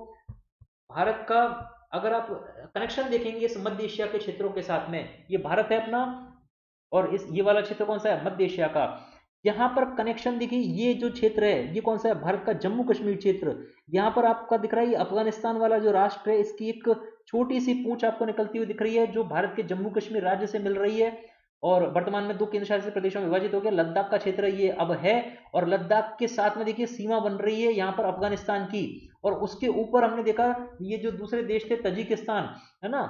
भारत का अगर आप कनेक्शन देखेंगे इस मध्य एशिया के क्षेत्रों के साथ में, ये भारत है अपना, और इस ये वाला क्षेत्र कौन सा है, मध्य एशिया का। यहाँ पर कनेक्शन देखिए, ये जो क्षेत्र है ये कौन सा है, भारत का जम्मू कश्मीर क्षेत्र। यहाँ पर आपका दिख रहा है अफगानिस्तान वाला जो राष्ट्र है, इसकी एक छोटी सी पूंछ आपको निकलती हुई दिख रही है, जो भारत के जम्मू कश्मीर राज्य से मिल रही है, और वर्तमान में 2 केंद्र शासित प्रदेशों में विभाजित हो गया। लद्दाख का क्षेत्र ये अब है, और लद्दाख के साथ में देखिए सीमा बन रही है यहाँ पर अफगानिस्तान की, और उसके ऊपर हमने देखा ये जो दूसरे देश थे तजिकिस्तान, है ना।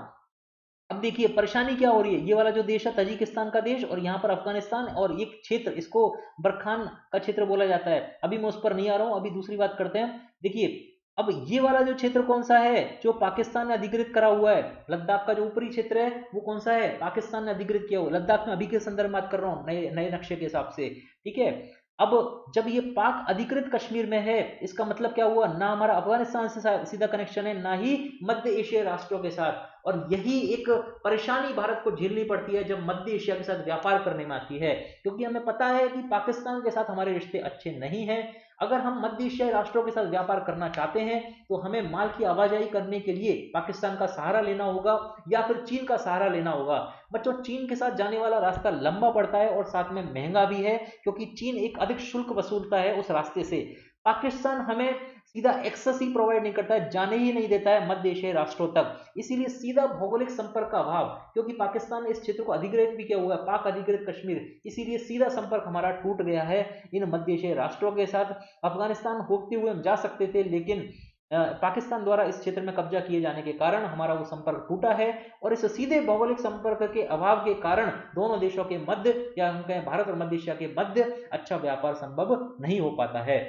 अब देखिए परेशानी क्या हो रही है, ये वाला जो देश है तजिकिस्तान का देश, और यहाँ पर अफगानिस्तान, और एक क्षेत्र इसको बरखान का क्षेत्र बोला जाता है। अभी मैं उस पर नहीं आ रहा हूँ, अभी दूसरी बात करते हैं। देखिए, अब ये वाला जो क्षेत्र कौन सा है, जो पाकिस्तान ने अधिकृत करा हुआ है, लद्दाख का जो ऊपरी क्षेत्र है वो कौन सा है, पाकिस्तान ने अधिकृत किया हुआ। लद्दाख में अभी के संदर्भ में बात कर रहा हूँ, नए नए नक्शे के हिसाब से, ठीक है। अब जब ये पाक अधिकृत कश्मीर में है, इसका मतलब क्या हुआ, ना हमारा अफगानिस्तान से सीधा कनेक्शन है, ना ही मध्य एशियाई राष्ट्रों के साथ। और यही एक परेशानी भारत को झेलनी पड़ती है जब मध्य एशिया के साथ व्यापार करने में आती है, क्योंकि हमें पता है कि पाकिस्तान के साथ हमारे रिश्ते अच्छे नहीं हैं। अगर हम मध्य एशियाई राष्ट्रों के साथ व्यापार करना चाहते हैं तो हमें माल की आवाजाही करने के लिए पाकिस्तान का सहारा लेना होगा या फिर चीन का सहारा लेना होगा। बच्चों, चीन के साथ जाने वाला रास्ता लंबा पड़ता है और साथ में महंगा भी है, क्योंकि चीन एक अधिक शुल्क वसूलता है उस रास्ते से। पाकिस्तान हमें सीधा एक्सेस ही प्रोवाइड नहीं करता है, जाने ही नहीं देता है मध्य एशियाई राष्ट्रों तक। इसीलिए सीधा भौगोलिक संपर्क का अभाव, क्योंकि पाकिस्तान ने इस क्षेत्र को अधिकृत भी किया हुआ है, पाक अधिकृत कश्मीर, इसीलिए सीधा संपर्क हमारा टूट गया है इन मध्य एशियाई राष्ट्रों के साथ। अफगानिस्तान होते हुए हम जा सकते थे, लेकिन पाकिस्तान द्वारा इस क्षेत्र में कब्जा किए जाने के कारण हमारा वो संपर्क टूटा है, और इस सीधे भौगोलिक संपर्क के अभाव के कारण दोनों देशों के मध्य, या हम कहें भारत और मध्य एशिया के मध्य, अच्छा व्यापार संभव नहीं हो पाता है।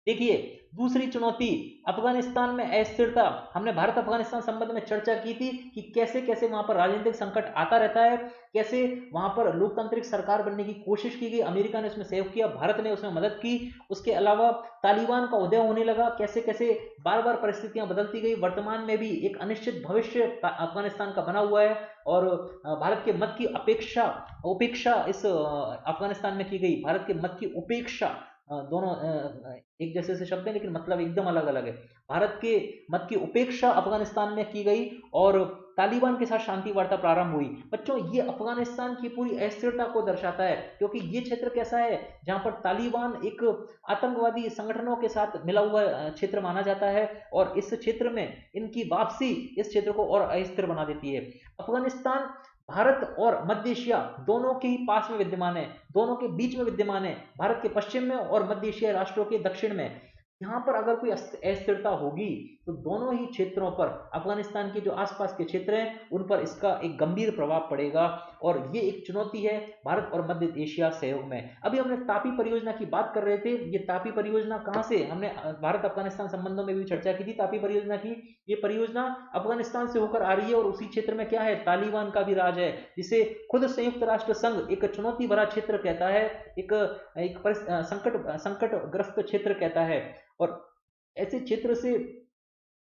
देखिए, दूसरी चुनौती अफगानिस्तान में अस्थिरता। हमने भारत अफगानिस्तान संबंध में चर्चा की थी कि कैसे कैसे वहां पर राजनीतिक संकट आता रहता है, कैसे वहां पर लोकतांत्रिक सरकार बनने की कोशिश की गई, अमेरिका ने उसमें सहयोग किया, भारत ने उसमें मदद की। उसके अलावा तालिबान का उदय होने लगा, कैसे कैसे बार बार परिस्थितियां बदलती गई। वर्तमान में भी एक अनिश्चित भविष्य अफगानिस्तान का बना हुआ है, और भारत के मत की उपेक्षा इस अफगानिस्तान में की गई। भारत के मत की उपेक्षा, दोनों एक जैसे से शब्द हैं लेकिन मतलब एकदम अलग अलग है। भारत के मत की उपेक्षा अफगानिस्तान में की गई, और तालिबान के साथ शांति वार्ता प्रारंभ हुई। बच्चों, ये अफगानिस्तान की पूरी अस्थिरता को दर्शाता है, क्योंकि ये क्षेत्र कैसा है जहां पर तालिबान एक आतंकवादी संगठनों के साथ मिला हुआ क्षेत्र माना जाता है, और इस क्षेत्र में इनकी वापसी इस क्षेत्र को और अस्थिर बना देती है। अफगानिस्तान भारत और मध्य एशिया दोनों के ही पास में विद्यमान है, दोनों के बीच में विद्यमान है, भारत के पश्चिम में और मध्य एशियाई राष्ट्रों के दक्षिण में। यहाँ पर अगर कोई अस्थिरता होगी तो दोनों ही क्षेत्रों पर, अफगानिस्तान के जो आसपास के क्षेत्र हैं उन पर इसका एक गंभीर प्रभाव पड़ेगा, और ये एक चुनौती है भारत और मध्य एशिया सहयोग में। अभी हमने तापी परियोजना की बात कर रहे थे, ये तापी परियोजना कहाँ से, हमने भारत अफगानिस्तान संबंधों में भी चर्चा की थी तापी परियोजना की। ये परियोजना अफगानिस्तान से होकर आ रही है, और उसी क्षेत्र में क्या है, तालिबान का भी राज है, जिसे खुद संयुक्त राष्ट्र संघ एक चुनौती भरा क्षेत्र कहता है, एक संकटग्रस्त क्षेत्र कहता है। और ऐसे क्षेत्र से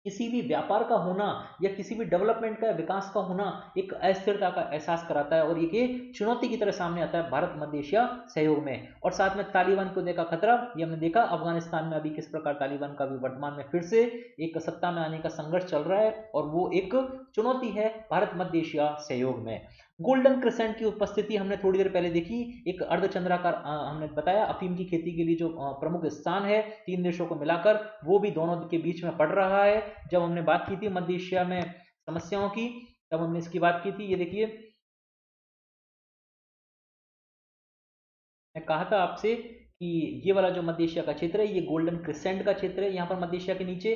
किसी भी व्यापार का होना या किसी भी डेवलपमेंट का, विकास का होना एक अस्थिरता का एहसास कराता है, और ये चुनौती की तरह सामने आता है भारत मध्य एशिया सहयोग में। और साथ में तालिबान को देखा खतरा, ये हमने देखा अफगानिस्तान में अभी किस प्रकार तालिबान का भी वर्तमान में फिर से एक सत्ता में आने का संघर्ष चल रहा है, और वो एक चुनौती है भारत मध्य एशिया सहयोग में। गोल्डन क्रिसेंट की उपस्थिति हमने थोड़ी देर पहले देखी, एक अर्धचंद्राकार, हमने बताया अफीम की खेती के लिए जो प्रमुख स्थान है 3 देशों को मिलाकर, वो भी दोनों के बीच में पड़ रहा है। जब हमने बात की थी मध्य एशिया में समस्याओं की, तब हमने इसकी बात की थी। ये देखिए, मैं कहा था आपसे कि ये वाला जो मध्य एशिया का क्षेत्र है ये गोल्डन क्रिसेंट का क्षेत्र है। यहाँ पर मध्य एशिया के नीचे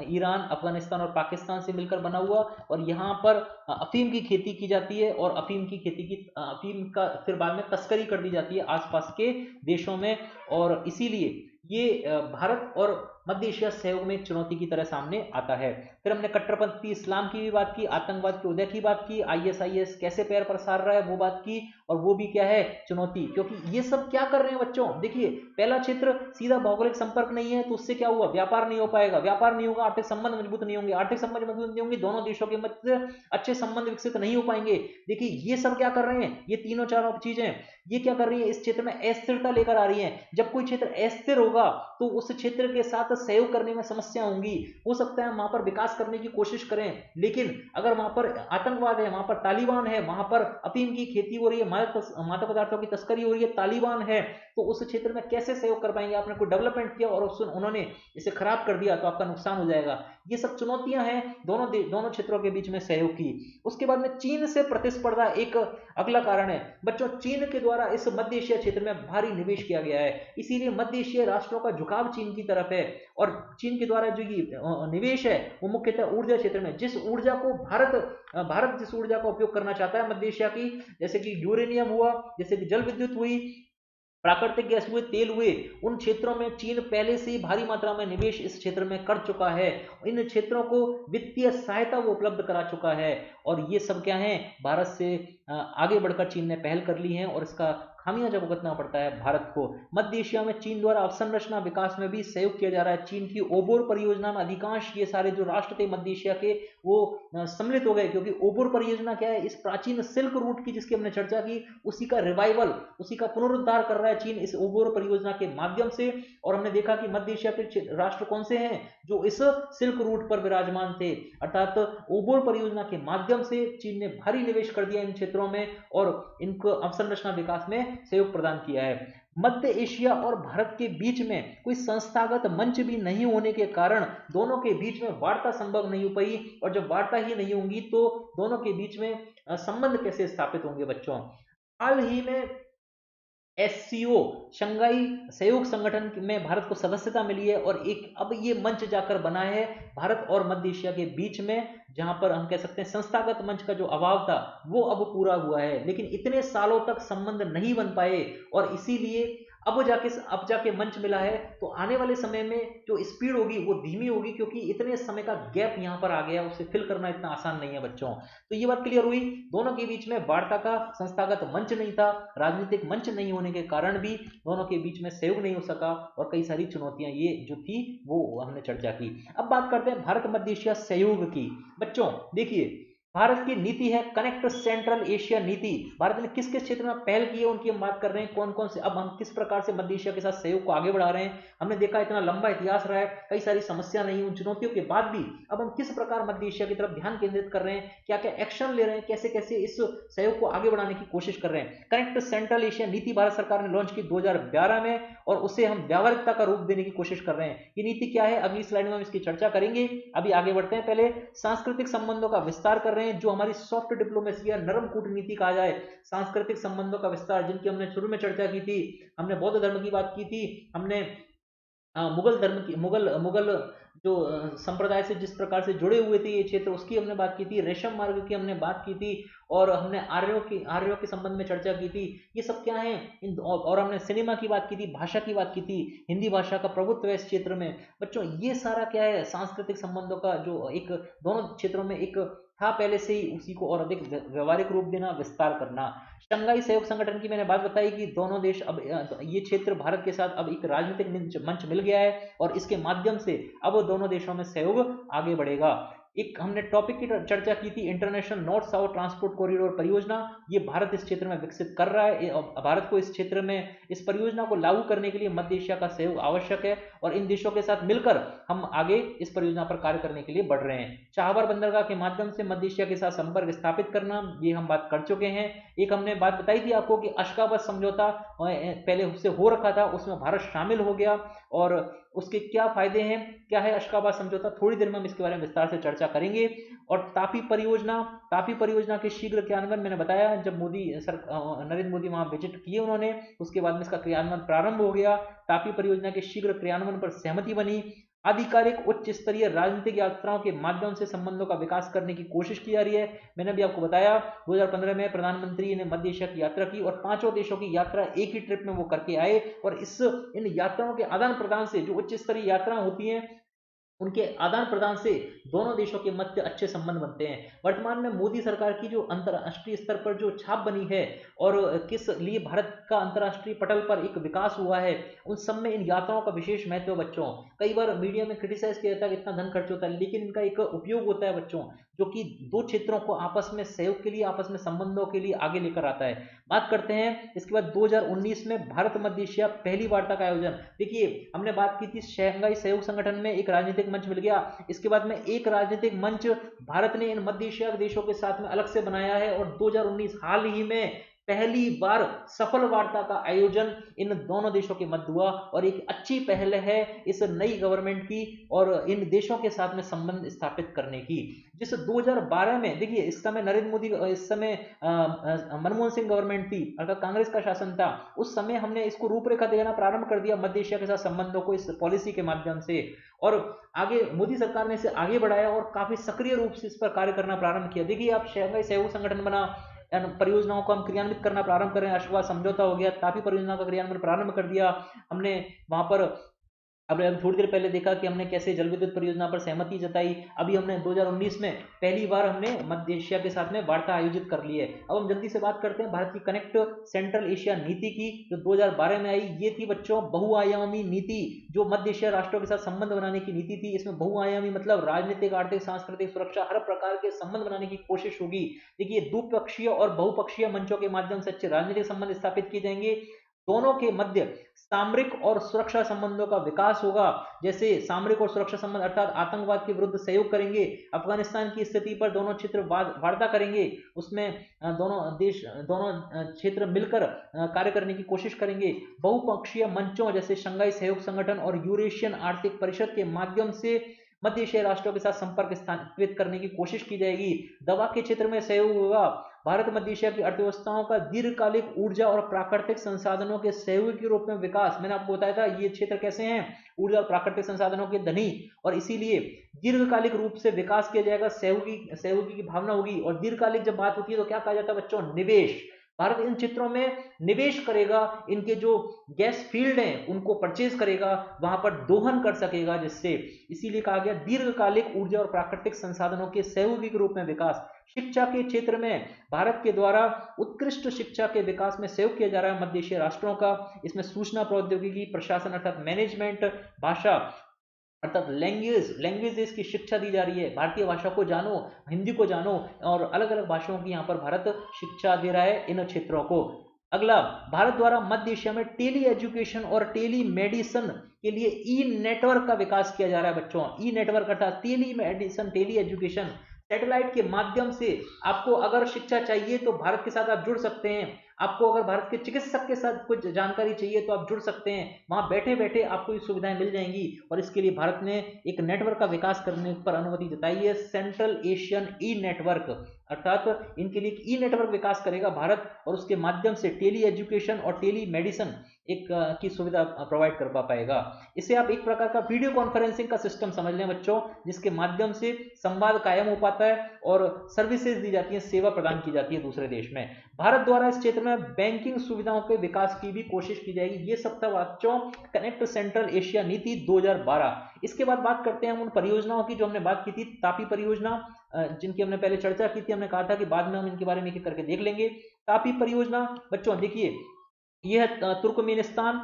ईरान, अफगानिस्तान और पाकिस्तान से मिलकर बना हुआ, और यहाँ पर अफीम की खेती की जाती है, और अफीम का फिर बाद में तस्करी कर दी जाती है आसपास के देशों में, और इसीलिए ये भारत और मध्य एशिया सहयोग में एक चुनौती की तरह सामने आता है। फिर हमने कट्टरपंथी इस्लाम की भी बात की, आतंकवाद के उदय की बात की, आईएसआईएस कैसे पैर पसार रहा है वो बात की, और वो भी क्या है, चुनौती। क्योंकि ये सब क्या कर रहे हैं बच्चों, देखिए पहला क्षेत्र सीधा भौगोलिक संपर्क नहीं है, तो उससे क्या हुआ, व्यापार नहीं हो पाएगा, व्यापार नहीं होगा, आर्थिक संबंध मजबूत नहीं होंगे, आर्थिक संबंध मजबूत नहीं होंगे, दोनों देशों के मध्य अच्छे संबंध विकसित नहीं हो पाएंगे। देखिए ये सब क्या कर रहे हैं, ये तीनों चारों चीजें ये क्या कर रही है, इस क्षेत्र में अस्थिरता लेकर आ रही है। जब कोई क्षेत्र अस्थिर होगा तो उस क्षेत्र के साथ सहयोग करने में समस्या होंगी। हो सकता है वहां पर विकास करने की कोशिश करें, लेकिन अगर वहां पर आतंकवाद है, वहां पर तालिबान है, वहां पर अफीम की खेती हो रही है, मादक पदार्थों की तस्करी हो रही है, तालिबान है, तो उस क्षेत्र में कैसे सहयोग कर पाएंगे। आपने कोई डेवलपमेंट किया और उन्होंने इसे खराब कर दिया तो आपका नुकसान हो जाएगा। ये सब चुनौतियां हैं दोनों क्षेत्रों के बीच में सहयोग की। उसके बाद में चीन से प्रतिस्पर्धा एक अगला कारण है बच्चों। चीन के द्वारा इस मध्य एशिया क्षेत्र में भारी निवेश किया गया है, इसीलिए मध्य एशिया राष्ट्रों का झुकाव चीन की तरफ है। और चीन के द्वारा जो ये निवेश है वो मुख्यतः ऊर्जा क्षेत्र में, जिस ऊर्जा को भारत जिस ऊर्जा का उपयोग करना चाहता है मध्य एशिया की, जैसे कि यूरेनियम हुआ, जैसे कि जल विद्युत हुई, प्राकृतिक गैस हुए, तेल हुए, उन क्षेत्रों में चीन पहले से ही भारी मात्रा में निवेश इस क्षेत्र में कर चुका है। इन क्षेत्रों को वित्तीय सहायता वो उपलब्ध करा चुका है, और ये सब क्या है, भारत से आगे बढ़कर चीन ने पहल कर ली है, और इसका खामियाजा भुगतना पड़ता है भारत को। मध्य एशिया में चीन द्वारा अवसंरचना विकास में भी सहयोग किया जा रहा है। चीन की ओबोर परियोजना में अधिकांश ये सारे जो राष्ट्र थे मध्य एशिया के वो सम्मिलित हो गए, क्योंकि ओबोर परियोजना क्या है, इस प्राचीन सिल्क रूट की जिसकी हमने चर्चा की, उसी का रिवाइवल, उसी का पुनरुद्धार कर रहा है चीन इस ओबोर परियोजना के माध्यम से। और हमने देखा कि मध्य एशिया के राष्ट्र कौन से हैं जो इस सिल्क रूट पर विराजमान थे, अर्थात ओबोर परियोजना के माध्यम से चीन ने भारी निवेश कर दिया इन क्षेत्रों में और इनको अवसंरचना विकास में सहयोग प्रदान किया है। मध्य एशिया और भारत के बीच में कोई संस्थागत मंच भी नहीं होने के कारण दोनों के बीच में वार्ता संभव नहीं हो पाई, और जब वार्ता ही नहीं होंगी तो दोनों के बीच में संबंध कैसे स्थापित होंगे बच्चों। हाल ही में एससीओ शंघाई सहयोग संगठन में भारत को सदस्यता मिली है, और एक अब ये मंच जाकर बना है भारत और मध्य एशिया के बीच में, जहां पर हम कह सकते हैं संस्थागत मंच का जो अभाव था वो अब पूरा हुआ है। लेकिन इतने सालों तक संबंध नहीं बन पाए, और इसीलिए अब जाके मंच मिला है, तो आने वाले समय में जो स्पीड होगी वो धीमी होगी, क्योंकि इतने समय का गैप यहाँ पर आ गया, उसे फिल करना इतना आसान नहीं है बच्चों। तो ये बात क्लियर हुई, दोनों के बीच में वार्ता का संस्थागत मंच नहीं था, राजनीतिक मंच नहीं होने के कारण भी दोनों के बीच में सहयोग नहीं हो सका, और कई सारी चुनौतियां ये जो थी वो हमने चर्चा की। अब बात करते हैं भारत मध्य एशिया सहयोग की। बच्चों देखिए, भारत की नीति है कनेक्ट सेंट्रल एशिया नीति। भारत ने किस किस क्षेत्र में पहल की है उनकी हम बात कर रहे हैं, कौन कौन से, अब हम किस प्रकार से मध्य एशिया के साथ सहयोग को आगे बढ़ा रहे हैं। हमने देखा इतना लंबा इतिहास रहा है, कई सारी समस्या नहीं, उन चुनौतियों के बाद भी अब हम किस प्रकार मध्य एशिया की तरफ ध्यान केंद्रित कर रहे हैं, क्या क्या एक्शन ले रहे हैं, कैसे कैसे इस सहयोग को आगे बढ़ाने की कोशिश कर रहे हैं। कनेक्ट सेंट्रल एशिया नीति भारत सरकार ने लॉन्च की 2012 में, और उसे हम व्यावहारिकता का रूप देने की कोशिश कर रहे हैं। ये नीति क्या है, अगली स्लाइड में हम इसकी चर्चा करेंगे। अभी आगे बढ़ते हैं, पहले सांस्कृतिक संबंधों का विस्तार कर रहे हैं, जो हमारी सॉफ्ट डिप्लोमेसी या नरम कूटनीति कहा जाए, सांस्कृतिक संबंधों का विस्तार, जिनकी हमने शुरू में चर्चा की थी। हमने बौद्ध धर्म की बात की थी, हमने मुगल धर्म की मुगल जो संप्रदाय से जिस प्रकार से जुड़े हुए थे ये क्षेत्र, उसकी हमने बात की थी, रेशम मार्ग की हमने बात की थी, और हमने आर्यों के संबंध में चर्चा की थी। ये सब क्या है और हमने सिनेमा की बात की थी, भाषा की बात की थी, हिंदी भाषा का प्रभुत्व है इस क्षेत्र में। बच्चों ये सारा क्या है, सांस्कृतिक संबंधों का जो एक दोनों क्षेत्रों में एक था पहले से ही, उसी को और अधिक व्यवहारिक रूप देना, विस्तार करना। शंघाई सहयोग संगठन की मैंने बात बताई कि दोनों देश अब ये क्षेत्र भारत के साथ अब एक राजनीतिक मंच मिल गया है, और इसके माध्यम से अब दोनों देशों में सहयोग आगे बढ़ेगा। एक हमने टॉपिक की चर्चा की थी, international north south transport corridor परियोजना, ये भारत इस क्षेत्र में विकसित कर रहा है। भारत को इस क्षेत्र में इस परियोजना को लागू करने के लिए मध्य एशिया का सहयोग आवश्यक है, और इन देशों के साथ मिलकर हम आगे इस परियोजना पर कार्य करने के लिए बढ़ रहे हैं। चाबहार बंदरगाह के माध्यम से मध्य एशिया के साथ संपर्क स्थापित करना, ये हम बात कर चुके हैं। एक हमने बात बताई थी आपको कि अशगाबत समझौता पहले उससे हो रखा था, उसमें भारत शामिल हो गया, और उसके क्या फायदे हैं, क्या है अशगाबत समझौता, थोड़ी देर में हम इसके बारे में विस्तार से चर्चा चर्चा करेंगे। और तापी परियोजना के शीघ्र क्रियान्वयन, मैंने बताया जब नरेंद्र मोदी वहां विजिट किए उन्होंने, उसके बाद में इसका क्रियान्वयन प्रारंभ हो गया। तापी परियोजना के शीघ्र क्रियान्वयन पर सहमति बनी। आधिकारिक उच्च स्तरीय राजनीतिक यात्राओं के माध्यम से संबंधों का विकास करने की कोशिश की जा रही है। मैंने भी आपको बताया 2015 में प्रधानमंत्री ने मध्य एशिया की यात्रा की और 5 देशों की यात्रा एक ही ट्रिप में वो करके आए। और इन यात्राओं के आदान प्रदान से, जो उच्च स्तरीय यात्राएं होती हैं, उनके आदान प्रदान से दोनों देशों के मध्य अच्छे संबंध बनते हैं। वर्तमान में मोदी सरकार की जो अंतर्राष्ट्रीय स्तर पर जो छाप बनी है और किस लिए भारत का अंतर्राष्ट्रीय पटल पर एक विकास हुआ है, उन सब में इन यात्राओं का विशेष महत्व है बच्चों। कई बार मीडिया में क्रिटिसाइज किया जाता है कि इतना धन खर्च होता है, लेकिन इनका एक उपयोग होता है बच्चों, जो कि दो क्षेत्रों को आपस में सहयोग के लिए, आपस में संबंधों के लिए आगे लेकर आता है। बात करते हैं इसके बाद 2019 में भारत मध्य एशिया पहली वार्ता का आयोजन। देखिए हमने बात की थी शंघाई सहयोग संगठन में एक राजनीतिक मंच मिल गया, इसके बाद में एक राजनीतिक मंच भारत ने इन मध्य एशिया देशों के साथ में अलग से बनाया है। और 2019 हाल ही में पहली बार सफल वार्ता का आयोजन इन दोनों देशों के मध्य हुआ और एक अच्छी पहल है इस नई गवर्नमेंट की और इन देशों के साथ में संबंध स्थापित करने की। जिस 2012 में, देखिए इस समय नरेंद्र मोदी, इस समय मनमोहन सिंह गवर्नमेंट थी, अर्थात कांग्रेस का शासन था, उस समय हमने इसको रूपरेखा देना प्रारंभ कर दिया मध्य एशिया के साथ संबंधों को इस पॉलिसी के माध्यम से। और आगे मोदी सरकार ने इसे आगे बढ़ाया और काफी सक्रिय रूप से इस पर कार्य करना प्रारंभ किया। देखिए आप शंघाई सहयोग संगठन बना, परियोजनाओं को हम क्रियान्वित करना प्रारंभ करें, अशोका समझौता हो गया, तापी परियोजना का क्रियान्वयन प्रारंभ कर दिया हमने वहां पर। अब थोड़ी देर पहले देखा कि हमने कैसे जल विद्युत परियोजना पर सहमति जताई। अभी हमने 2019 में पहली बार हमने मध्य एशिया के साथ में वार्ता आयोजित कर ली है। अब हम जल्दी से बात करते हैं भारत की कनेक्ट सेंट्रल एशिया नीति की, जो 2012 में आई। ये थी बच्चों बहुआयामी नीति, जो मध्य एशिया राष्ट्रों के साथ संबंध बनाने की नीति थी। इसमें बहुआयामी मतलब राजनीतिक, आर्थिक, सांस्कृतिक, सुरक्षा, हर प्रकार के संबंध बनाने की कोशिश होगी। देखिए द्विपक्षीय और बहुपक्षीय मंचों के माध्यम से अच्छे राजनीतिक संबंध स्थापित किए जाएंगे। दोनों के मध्य सामरिक और सुरक्षा संबंधों का विकास होगा। जैसे सामरिक और सुरक्षा संबंध अर्थात आतंकवाद के विरुद्ध सहयोग करेंगे, अफगानिस्तान की स्थिति पर दोनों क्षेत्र वार्ता करेंगे, उसमें दोनों क्षेत्र मिलकर कार्य करने की कोशिश करेंगे। बहुपक्षीय मंचों जैसे शंघाई सहयोग संगठन और यूरेशियन आर्थिक परिषद के माध्यम से मध्य एशियाई राष्ट्रों के साथ संपर्क स्थापित करने की कोशिश की जाएगी। दवा के क्षेत्र में सहयोग होगा। भारत मध्य एशिया की अर्थव्यवस्थाओं का दीर्घकालिक ऊर्जा और प्राकृतिक संसाधनों के सहयोगी के रूप में विकास। मैंने आपको बताया था ये क्षेत्र कैसे हैं, ऊर्जा और प्राकृतिक संसाधनों के धनी, और इसीलिए दीर्घकालिक रूप से विकास किया जाएगा, सहयोगी की भावना होगी। और दीर्घकालिक जब बात होती है तो क्या कहा जाता है बच्चों, निवेश। भारत इन क्षेत्रों में निवेश करेगा, इनके जो गैस फील्ड हैं उनको परचेज करेगा, वहां पर दोहन कर सकेगा, जिससे इसीलिए कहा गया दीर्घकालिक ऊर्जा और प्राकृतिक संसाधनों के सहयोगी के रूप में विकास। शिक्षा के क्षेत्र में भारत के द्वारा उत्कृष्ट शिक्षा के विकास में सहयोग किया जा रहा है मध्य एशियाई राष्ट्रों का। इसमें सूचना प्रौद्योगिकी, प्रशासन अर्थात मैनेजमेंट, भाषा अर्थात लैंग्वेजेस की शिक्षा दी जा रही है। भारतीय भाषा को जानो, हिंदी को जानो, और अलग अलग भाषाओं की यहाँ पर भारत शिक्षा दे रहा है इन क्षेत्रों को। अगला, भारत द्वारा मध्य एशिया में टेली एजुकेशन और टेली मेडिसिन के लिए ई नेटवर्क का विकास किया जा रहा है बच्चों। ई नेटवर्क अर्थात tele medicine, tele education, satellite के माध्यम से आपको अगर शिक्षा चाहिए तो भारत के साथ आप जुड़ सकते हैं। आपको अगर भारत के चिकित्सक के साथ कुछ जानकारी चाहिए तो आप जुड़ सकते हैं, वहां बैठे बैठे आपको ये सुविधाएं मिल जाएंगी। और इसके लिए भारत ने एक नेटवर्क का विकास करने पर अनुमति जताई है, सेंट्रल एशियन ई नेटवर्क, अर्थात इनके लिए ई नेटवर्क विकास करेगा भारत, और उसके माध्यम से टेली एजुकेशन और टेली मेडिसिन एक की सुविधा प्रोवाइड कर पाएगा। इसे आप एक प्रकार का वीडियो कॉन्फ्रेंसिंग का सिस्टम समझ लें बच्चों, जिसके माध्यम से संवाद कायम हो पाता है और सर्विसेज दी जाती है, सेवा प्रदान की जाती है दूसरे देश में। भारत द्वारा इस क्षेत्र में बैंकिंग सुविधाओं के विकास की भी कोशिश की जाएगी। ये सब था बच्चों कनेक्ट सेंट्रल एशिया नीति 2012। इसके बाद बात करते हैं हम उन परियोजनाओं की जो हमने बात की थी। तापी परियोजना, जिनकी हमने पहले चर्चा की थी, हमने कहा था कि बाद में हम इनके बारे में एक करके देख लेंगे। तापी परियोजना बच्चों देखिए, ये है तुर्कमेनिस्तान,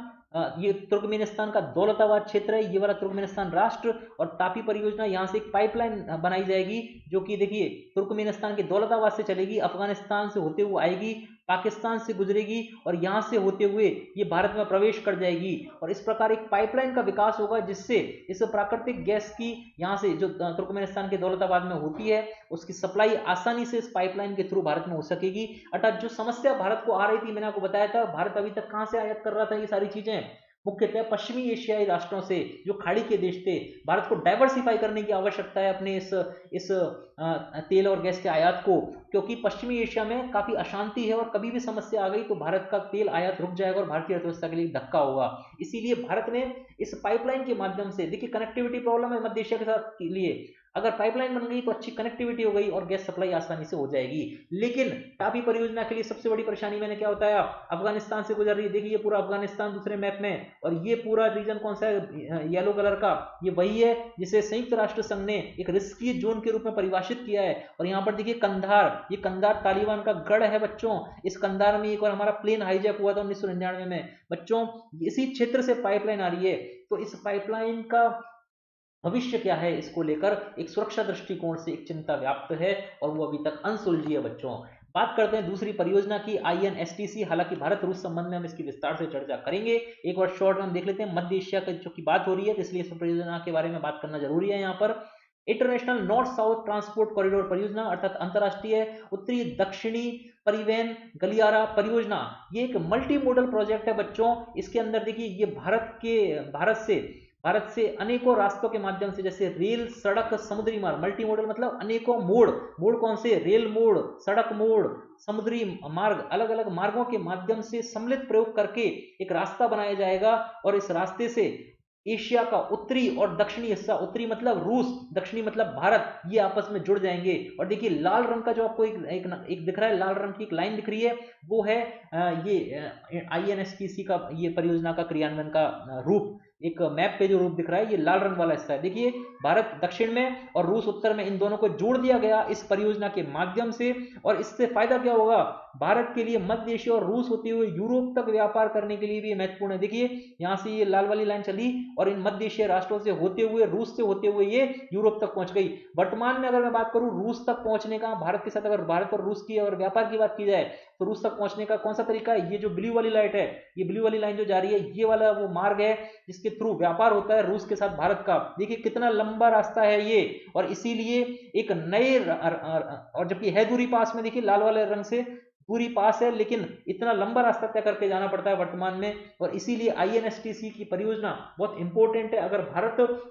ये तुर्कमेनिस्तान का दौलताबाद क्षेत्र है, ये वाला तुर्कमेनिस्तान राष्ट्र। और तापी परियोजना, यहाँ से एक पाइपलाइन बनाई जाएगी जो कि देखिए तुर्कमेनिस्तान के दौलताबाद से चलेगी, अफगानिस्तान से होते हुए आएगी, पाकिस्तान से गुजरेगी और यहाँ से होते हुए ये भारत में प्रवेश कर जाएगी। और इस प्रकार एक पाइपलाइन का विकास होगा जिससे इस प्राकृतिक गैस की यहाँ से जो तुर्कमेनिस्तान के दौलताबाद में होती है उसकी सप्लाई आसानी से इस पाइपलाइन के थ्रू भारत में हो सकेगी। अर्थात जो समस्या भारत को आ रही थी, मैंने आपको बताया था भारत अभी तक कहाँ से आयात कर रहा था ये सारी चीजें, मुख्यतः पश्चिमी एशियाई राष्ट्रों से, जो खाड़ी के देश थे, भारत को डाइवर्सिफाई करने की आवश्यकता है अपने इस तेल और गैस के आयात को, क्योंकि पश्चिमी एशिया में काफी अशांति है और कभी भी समस्या आ गई तो भारत का तेल आयात रुक जाएगा और भारतीय अर्थव्यवस्था के लिए धक्का होगा। इसीलिए भारत ने इस पाइपलाइन के माध्यम से, देखिए कनेक्टिविटी प्रॉब्लम है मध्य एशिया के साथ के लिए, अगर पाइपलाइन बन गई तो अच्छी कनेक्टिविटी हो गई और गैस सप्लाई आसानी से हो जाएगी। लेकिन टापी परियोजना के लिए सबसे बड़ी परेशानी मैंने क्या बताया, अफगानिस्तान से गुजर रही है। देखिए ये पूरा अफगानिस्तान दूसरे मैप में, और ये पूरा रीजन कौन सा है, येलो कलर का, ये वही है जिसे संयुक्त राष्ट्र संघ ने एक रिस्की जोन के रूप में परिभाषित किया है। और यहाँ पर देखिए कंधार, ये कंधार तालिबान का गढ़ है बच्चों। इस कंधार में एक और हमारा प्लेन हाईजैक हुआ था 1999 में बच्चों। इसी क्षेत्र से पाइपलाइन आ रही है, तो इस पाइपलाइन का भविष्य क्या है, इसको लेकर एक सुरक्षा दृष्टिकोण से एक चिंता व्याप्त है और वो अभी तक अनसुलझी है बच्चों। बात करते हैं दूसरी परियोजना की, INSTC। हालांकि भारत रूस संबंध में हम इसकी विस्तार से चर्चा करेंगे, एक बार शॉर्ट में हम देख लेते हैं। मध्य एशिया की बात हो रही है तो इसलिए इस परियोजना के बारे में बात करना जरूरी है। यहाँ पर international north south transport corridor परियोजना, अर्थात अंतरराष्ट्रीय उत्तरी दक्षिणी परिवहन गलियारा परियोजना, ये एक मल्टी मॉडल प्रोजेक्ट है बच्चों। इसके अंदर देखिए ये भारत से अनेकों रास्तों के माध्यम से, जैसे रेल, सड़क, समुद्री मार्ग, मल्टी मॉडल मतलब अनेकों मोड़ कौन से, रेल मोड़, सड़क मोड़, समुद्री मार्ग, अलग अलग मार्गों के माध्यम से सम्मिलित प्रयोग करके एक रास्ता बनाया जाएगा। और इस रास्ते से एशिया का उत्तरी और दक्षिणी हिस्सा, उत्तरी मतलब रूस, दक्षिणी मतलब भारत, ये आपस में जुड़ जाएंगे। और देखिए लाल रंग का जो आपको एक दिख रहा है, लाल रंग की एक लाइन दिख रही है, वो है ये INSTC का, ये परियोजना का क्रियान्वयन का रूप। एक मैप पे जो रूप दिख रहा है ये लाल रंग वाला हिस्सा है। देखिए भारत दक्षिण में और रूस उत्तर में, इन दोनों को जोड़ दिया गया इस परियोजना के माध्यम से। और इससे फायदा क्या होगा भारत के लिए, मध्य एशिया और रूस होते हुए यूरोप तक व्यापार करने के लिए भी महत्वपूर्ण है। देखिए यहाँ से ये लाल वाली लाइन चली और इन मध्य एशिया राष्ट्रों से होते हुए, रूस से होते हुए ये यूरोप तक पहुंच गई। वर्तमान में अगर मैं बात करूं रूस तक पहुंचने का, भारत के साथ अगर भारत और रूस की और व्यापार की बात की जाए तो रूस तक पहुंचने का कौन सा तरीका है, ये जो ब्लू वाली लाइट है, ये ब्लू वाली लाइन जो जा रही है, ये वाला वो मार्ग है जिसके थ्रू व्यापार होता है रूस के साथ भारत का। देखिए कितना लंबा रास्ता है ये, और इसीलिए एक नए, और जबकि है दूरी पास में, देखिए लाल वाले रंग से दूरी पास है, लेकिन इतना लंबा रास्ता तय करके जाना पड़ता है वर्तमान में। और इसीलिए INSTC की परियोजना बहुत इंपॉर्टेंट है। अगर भारत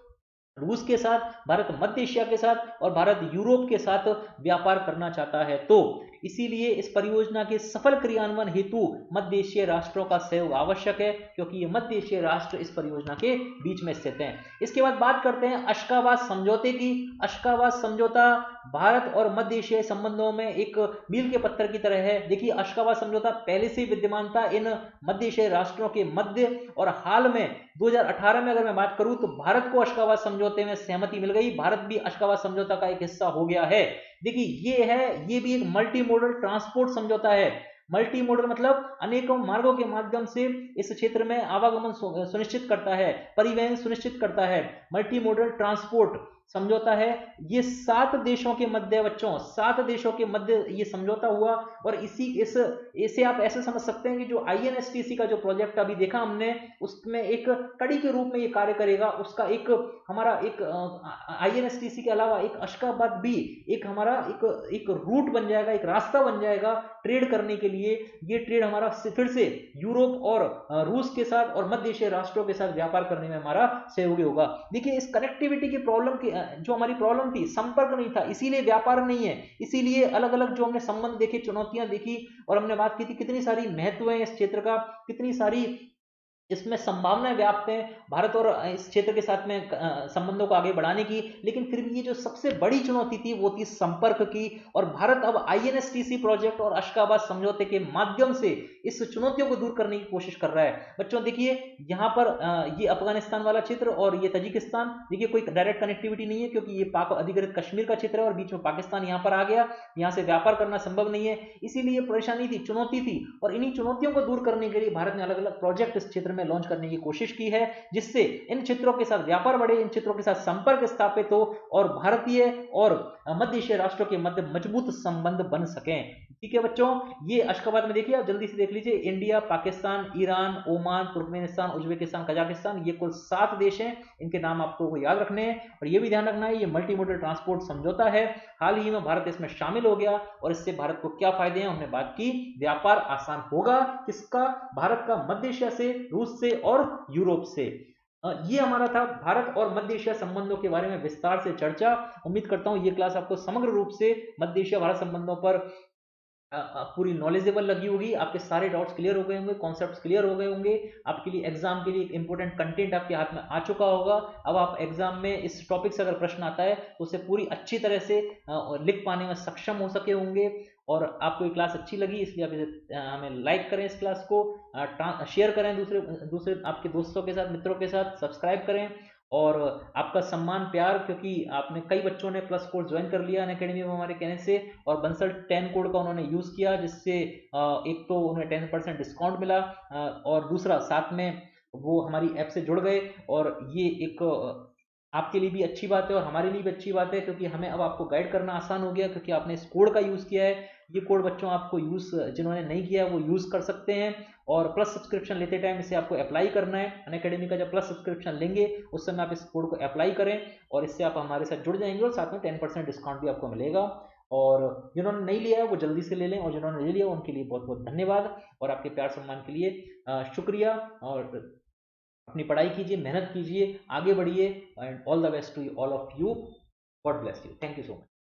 रूस के साथ, भारत मध्य एशिया के साथ और भारत यूरोप के साथ व्यापार करना चाहता है, तो इसीलिए इस परियोजना के सफल क्रियान्वयन हेतु मध्य एशियाई राष्ट्रों का सहयोग आवश्यक है, क्योंकि ये मध्य एशियाई राष्ट्र इस परियोजना के बीच में स्थित हैं। इसके बाद बात करते हैं अशकाबाद समझौते की। अशकाबाद समझौता भारत और मध्य एशियाई संबंधों में एक मील के पत्थर की तरह है। देखिए अशकाबाद समझौता पहले से विद्यमान था इन मध्य एशियाई राष्ट्रों के मध्य, और हाल में 2018 में अगर मैं बात करूं तो भारत को अशकाबाद समझौते में सहमति मिल गई, भारत भी अशकाबाद समझौता का एक हिस्सा हो गया है। देखिए ये भी एक मल्टी मॉडल ट्रांसपोर्ट समझौता है। मल्टी मॉडल मतलब अनेकों मार्गों के माध्यम से इस क्षेत्र में आवागमन सुनिश्चित करता है, परिवहन सुनिश्चित करता है। मल्टी मॉडल ट्रांसपोर्ट समझौता है, ये 7 देशों के मध्य बच्चों, 7 देशों के मध्य ये समझौता हुआ। और इसे आप ऐसे समझ सकते हैं कि जो INSTC का जो प्रोजेक्ट अभी देखा हमने, उसमें एक कड़ी के रूप में ये कार्य करेगा। उसका एक हमारा एक INSTC के अलावा एक अशकाबाद भी एक हमारा एक रूट बन जाएगा, एक रास्ता बन जाएगा ट्रेड करने के लिए। ये ट्रेड हमारा फिर से यूरोप और रूस के साथ और मध्य एशियाई राष्ट्रों के साथ व्यापार करने में हमारा सहयोगी होगा। देखिए इस कनेक्टिविटी की प्रॉब्लम की, जो हमारी प्रॉब्लम थी, संपर्क नहीं था, इसीलिए व्यापार नहीं है। इसीलिए अलग अलग जो हमने संबंध देखे, चुनौतियां देखी, और हमने बात की थी कितनी सारी महत्व है इस क्षेत्र का, कितनी सारी इसमें संभावनाएं व्याप्त हैं भारत और इस क्षेत्र के साथ में संबंधों को आगे बढ़ाने की। लेकिन फिर भी ये जो सबसे बड़ी चुनौती थी वो थी संपर्क की। और भारत अब INSTC प्रोजेक्ट और अशकाबाद समझौते के माध्यम से इस चुनौतियों को दूर करने की कोशिश कर रहा है। बच्चों देखिए यहाँ पर ये अफगानिस्तान वाला क्षेत्र और ये तजिकिस्तान, देखिए कोई डायरेक्ट कनेक्टिविटी नहीं है क्योंकि ये पाक अधिकृत कश्मीर का क्षेत्र है और बीच में पाकिस्तान यहाँ पर आ गया, यहाँ से व्यापार करना संभव नहीं है। इसीलिए परेशानी थी, चुनौती थी, और इन्हीं चुनौतियों को दूर करने के लिए भारत ने अलग अलग प्रोजेक्ट इस क्षेत्र में लॉन्च करने की कोशिश की है, जिससे इन क्षेत्रों के साथ व्यापार बढ़े, इन क्षेत्रों के साथ संपर्क स्थापित हो और भारतीय और मध्य एशियाई राष्ट्रों के मध्य मजबूत संबंध बन सकें। ठीक है बच्चों, ये अशखाबाद में देखिए, आप जल्दी से देख लीजिए, India, Pakistan, Iran, Oman, Turkmenistan, Uzbekistan, Kazakhstan, ये कुल 7 देश हैं। इनके नाम आपको याद रखने हैं और ये भी ध्यान रखना है, ये मल्टी मोडल ट्रांसपोर्ट समझौता है, हाल ही में भारत इसमें शामिल हो गया और इससे भारत को क्या फायदे हैं हमने बात की। व्यापार आसान होगा किसका, भारत का मध्य एशिया से, रूस से और यूरोप से। ये हमारा था भारत और मध्य एशिया संबंधों के बारे में विस्तार से चर्चा। उम्मीद करता हूं ये क्लास आपको समग्र रूप से मध्य एशिया भारत संबंधों पर पूरी नॉलेजेबल लगी होगी, आपके सारे डाउट्स क्लियर हो गए होंगे, कॉन्सेप्ट्स क्लियर हो गए होंगे, आपके लिए एग्जाम के लिए एक इंपॉर्टेंट कंटेंट आपके हाथ में आ चुका होगा। अब आप एग्जाम में इस टॉपिक से अगर प्रश्न आता है तो उसे पूरी अच्छी तरह से लिख पाने में सक्षम हो सके होंगे। और आपको ये क्लास अच्छी लगी इसलिए आप इसे हमें लाइक करें, इस क्लास को शेयर करें दूसरे दूसरे आपके दोस्तों के साथ, मित्रों के साथ, सब्सक्राइब करें। और आपका सम्मान प्यार, क्योंकि आपने कई बच्चों ने प्लस कोर्स ज्वाइन कर लिया अनअकैडमी में हमारे कहने से, और बंसल 10 कोड का उन्होंने यूज़ किया, जिससे एक तो उन्हें 10% डिस्काउंट मिला और दूसरा साथ में वो हमारी ऐप से जुड़ गए। और ये एक आपके लिए भी अच्छी बात है और हमारे लिए भी अच्छी बात है, क्योंकि हमें अब आपको गाइड करना आसान हो गया, क्योंकि आपने इस कोड का यूज़ किया है। ये कोड बच्चों आपको यूज़, जिन्होंने नहीं किया वो यूज़ कर सकते हैं। और प्लस सब्सक्रिप्शन लेते टाइम इसे आपको अप्लाई करना है, अनअकैडमी का जब प्लस सब्सक्रिप्शन लेंगे उस समय आप इस कोड को अप्लाई करें और इससे आप हमारे साथ जुड़ जाएंगे और साथ में 10% डिस्काउंट भी आपको मिलेगा। और जिन्होंने नहीं लिया है वो जल्दी से ले लें, और जिन्होंने ले लिया उनके लिए बहुत बहुत धन्यवाद और आपके प्यार सम्मान के लिए शुक्रिया। और अपनी पढ़ाई कीजिए, मेहनत कीजिए, आगे बढ़िए, and all the best to all of you. God bless you, thank you so much.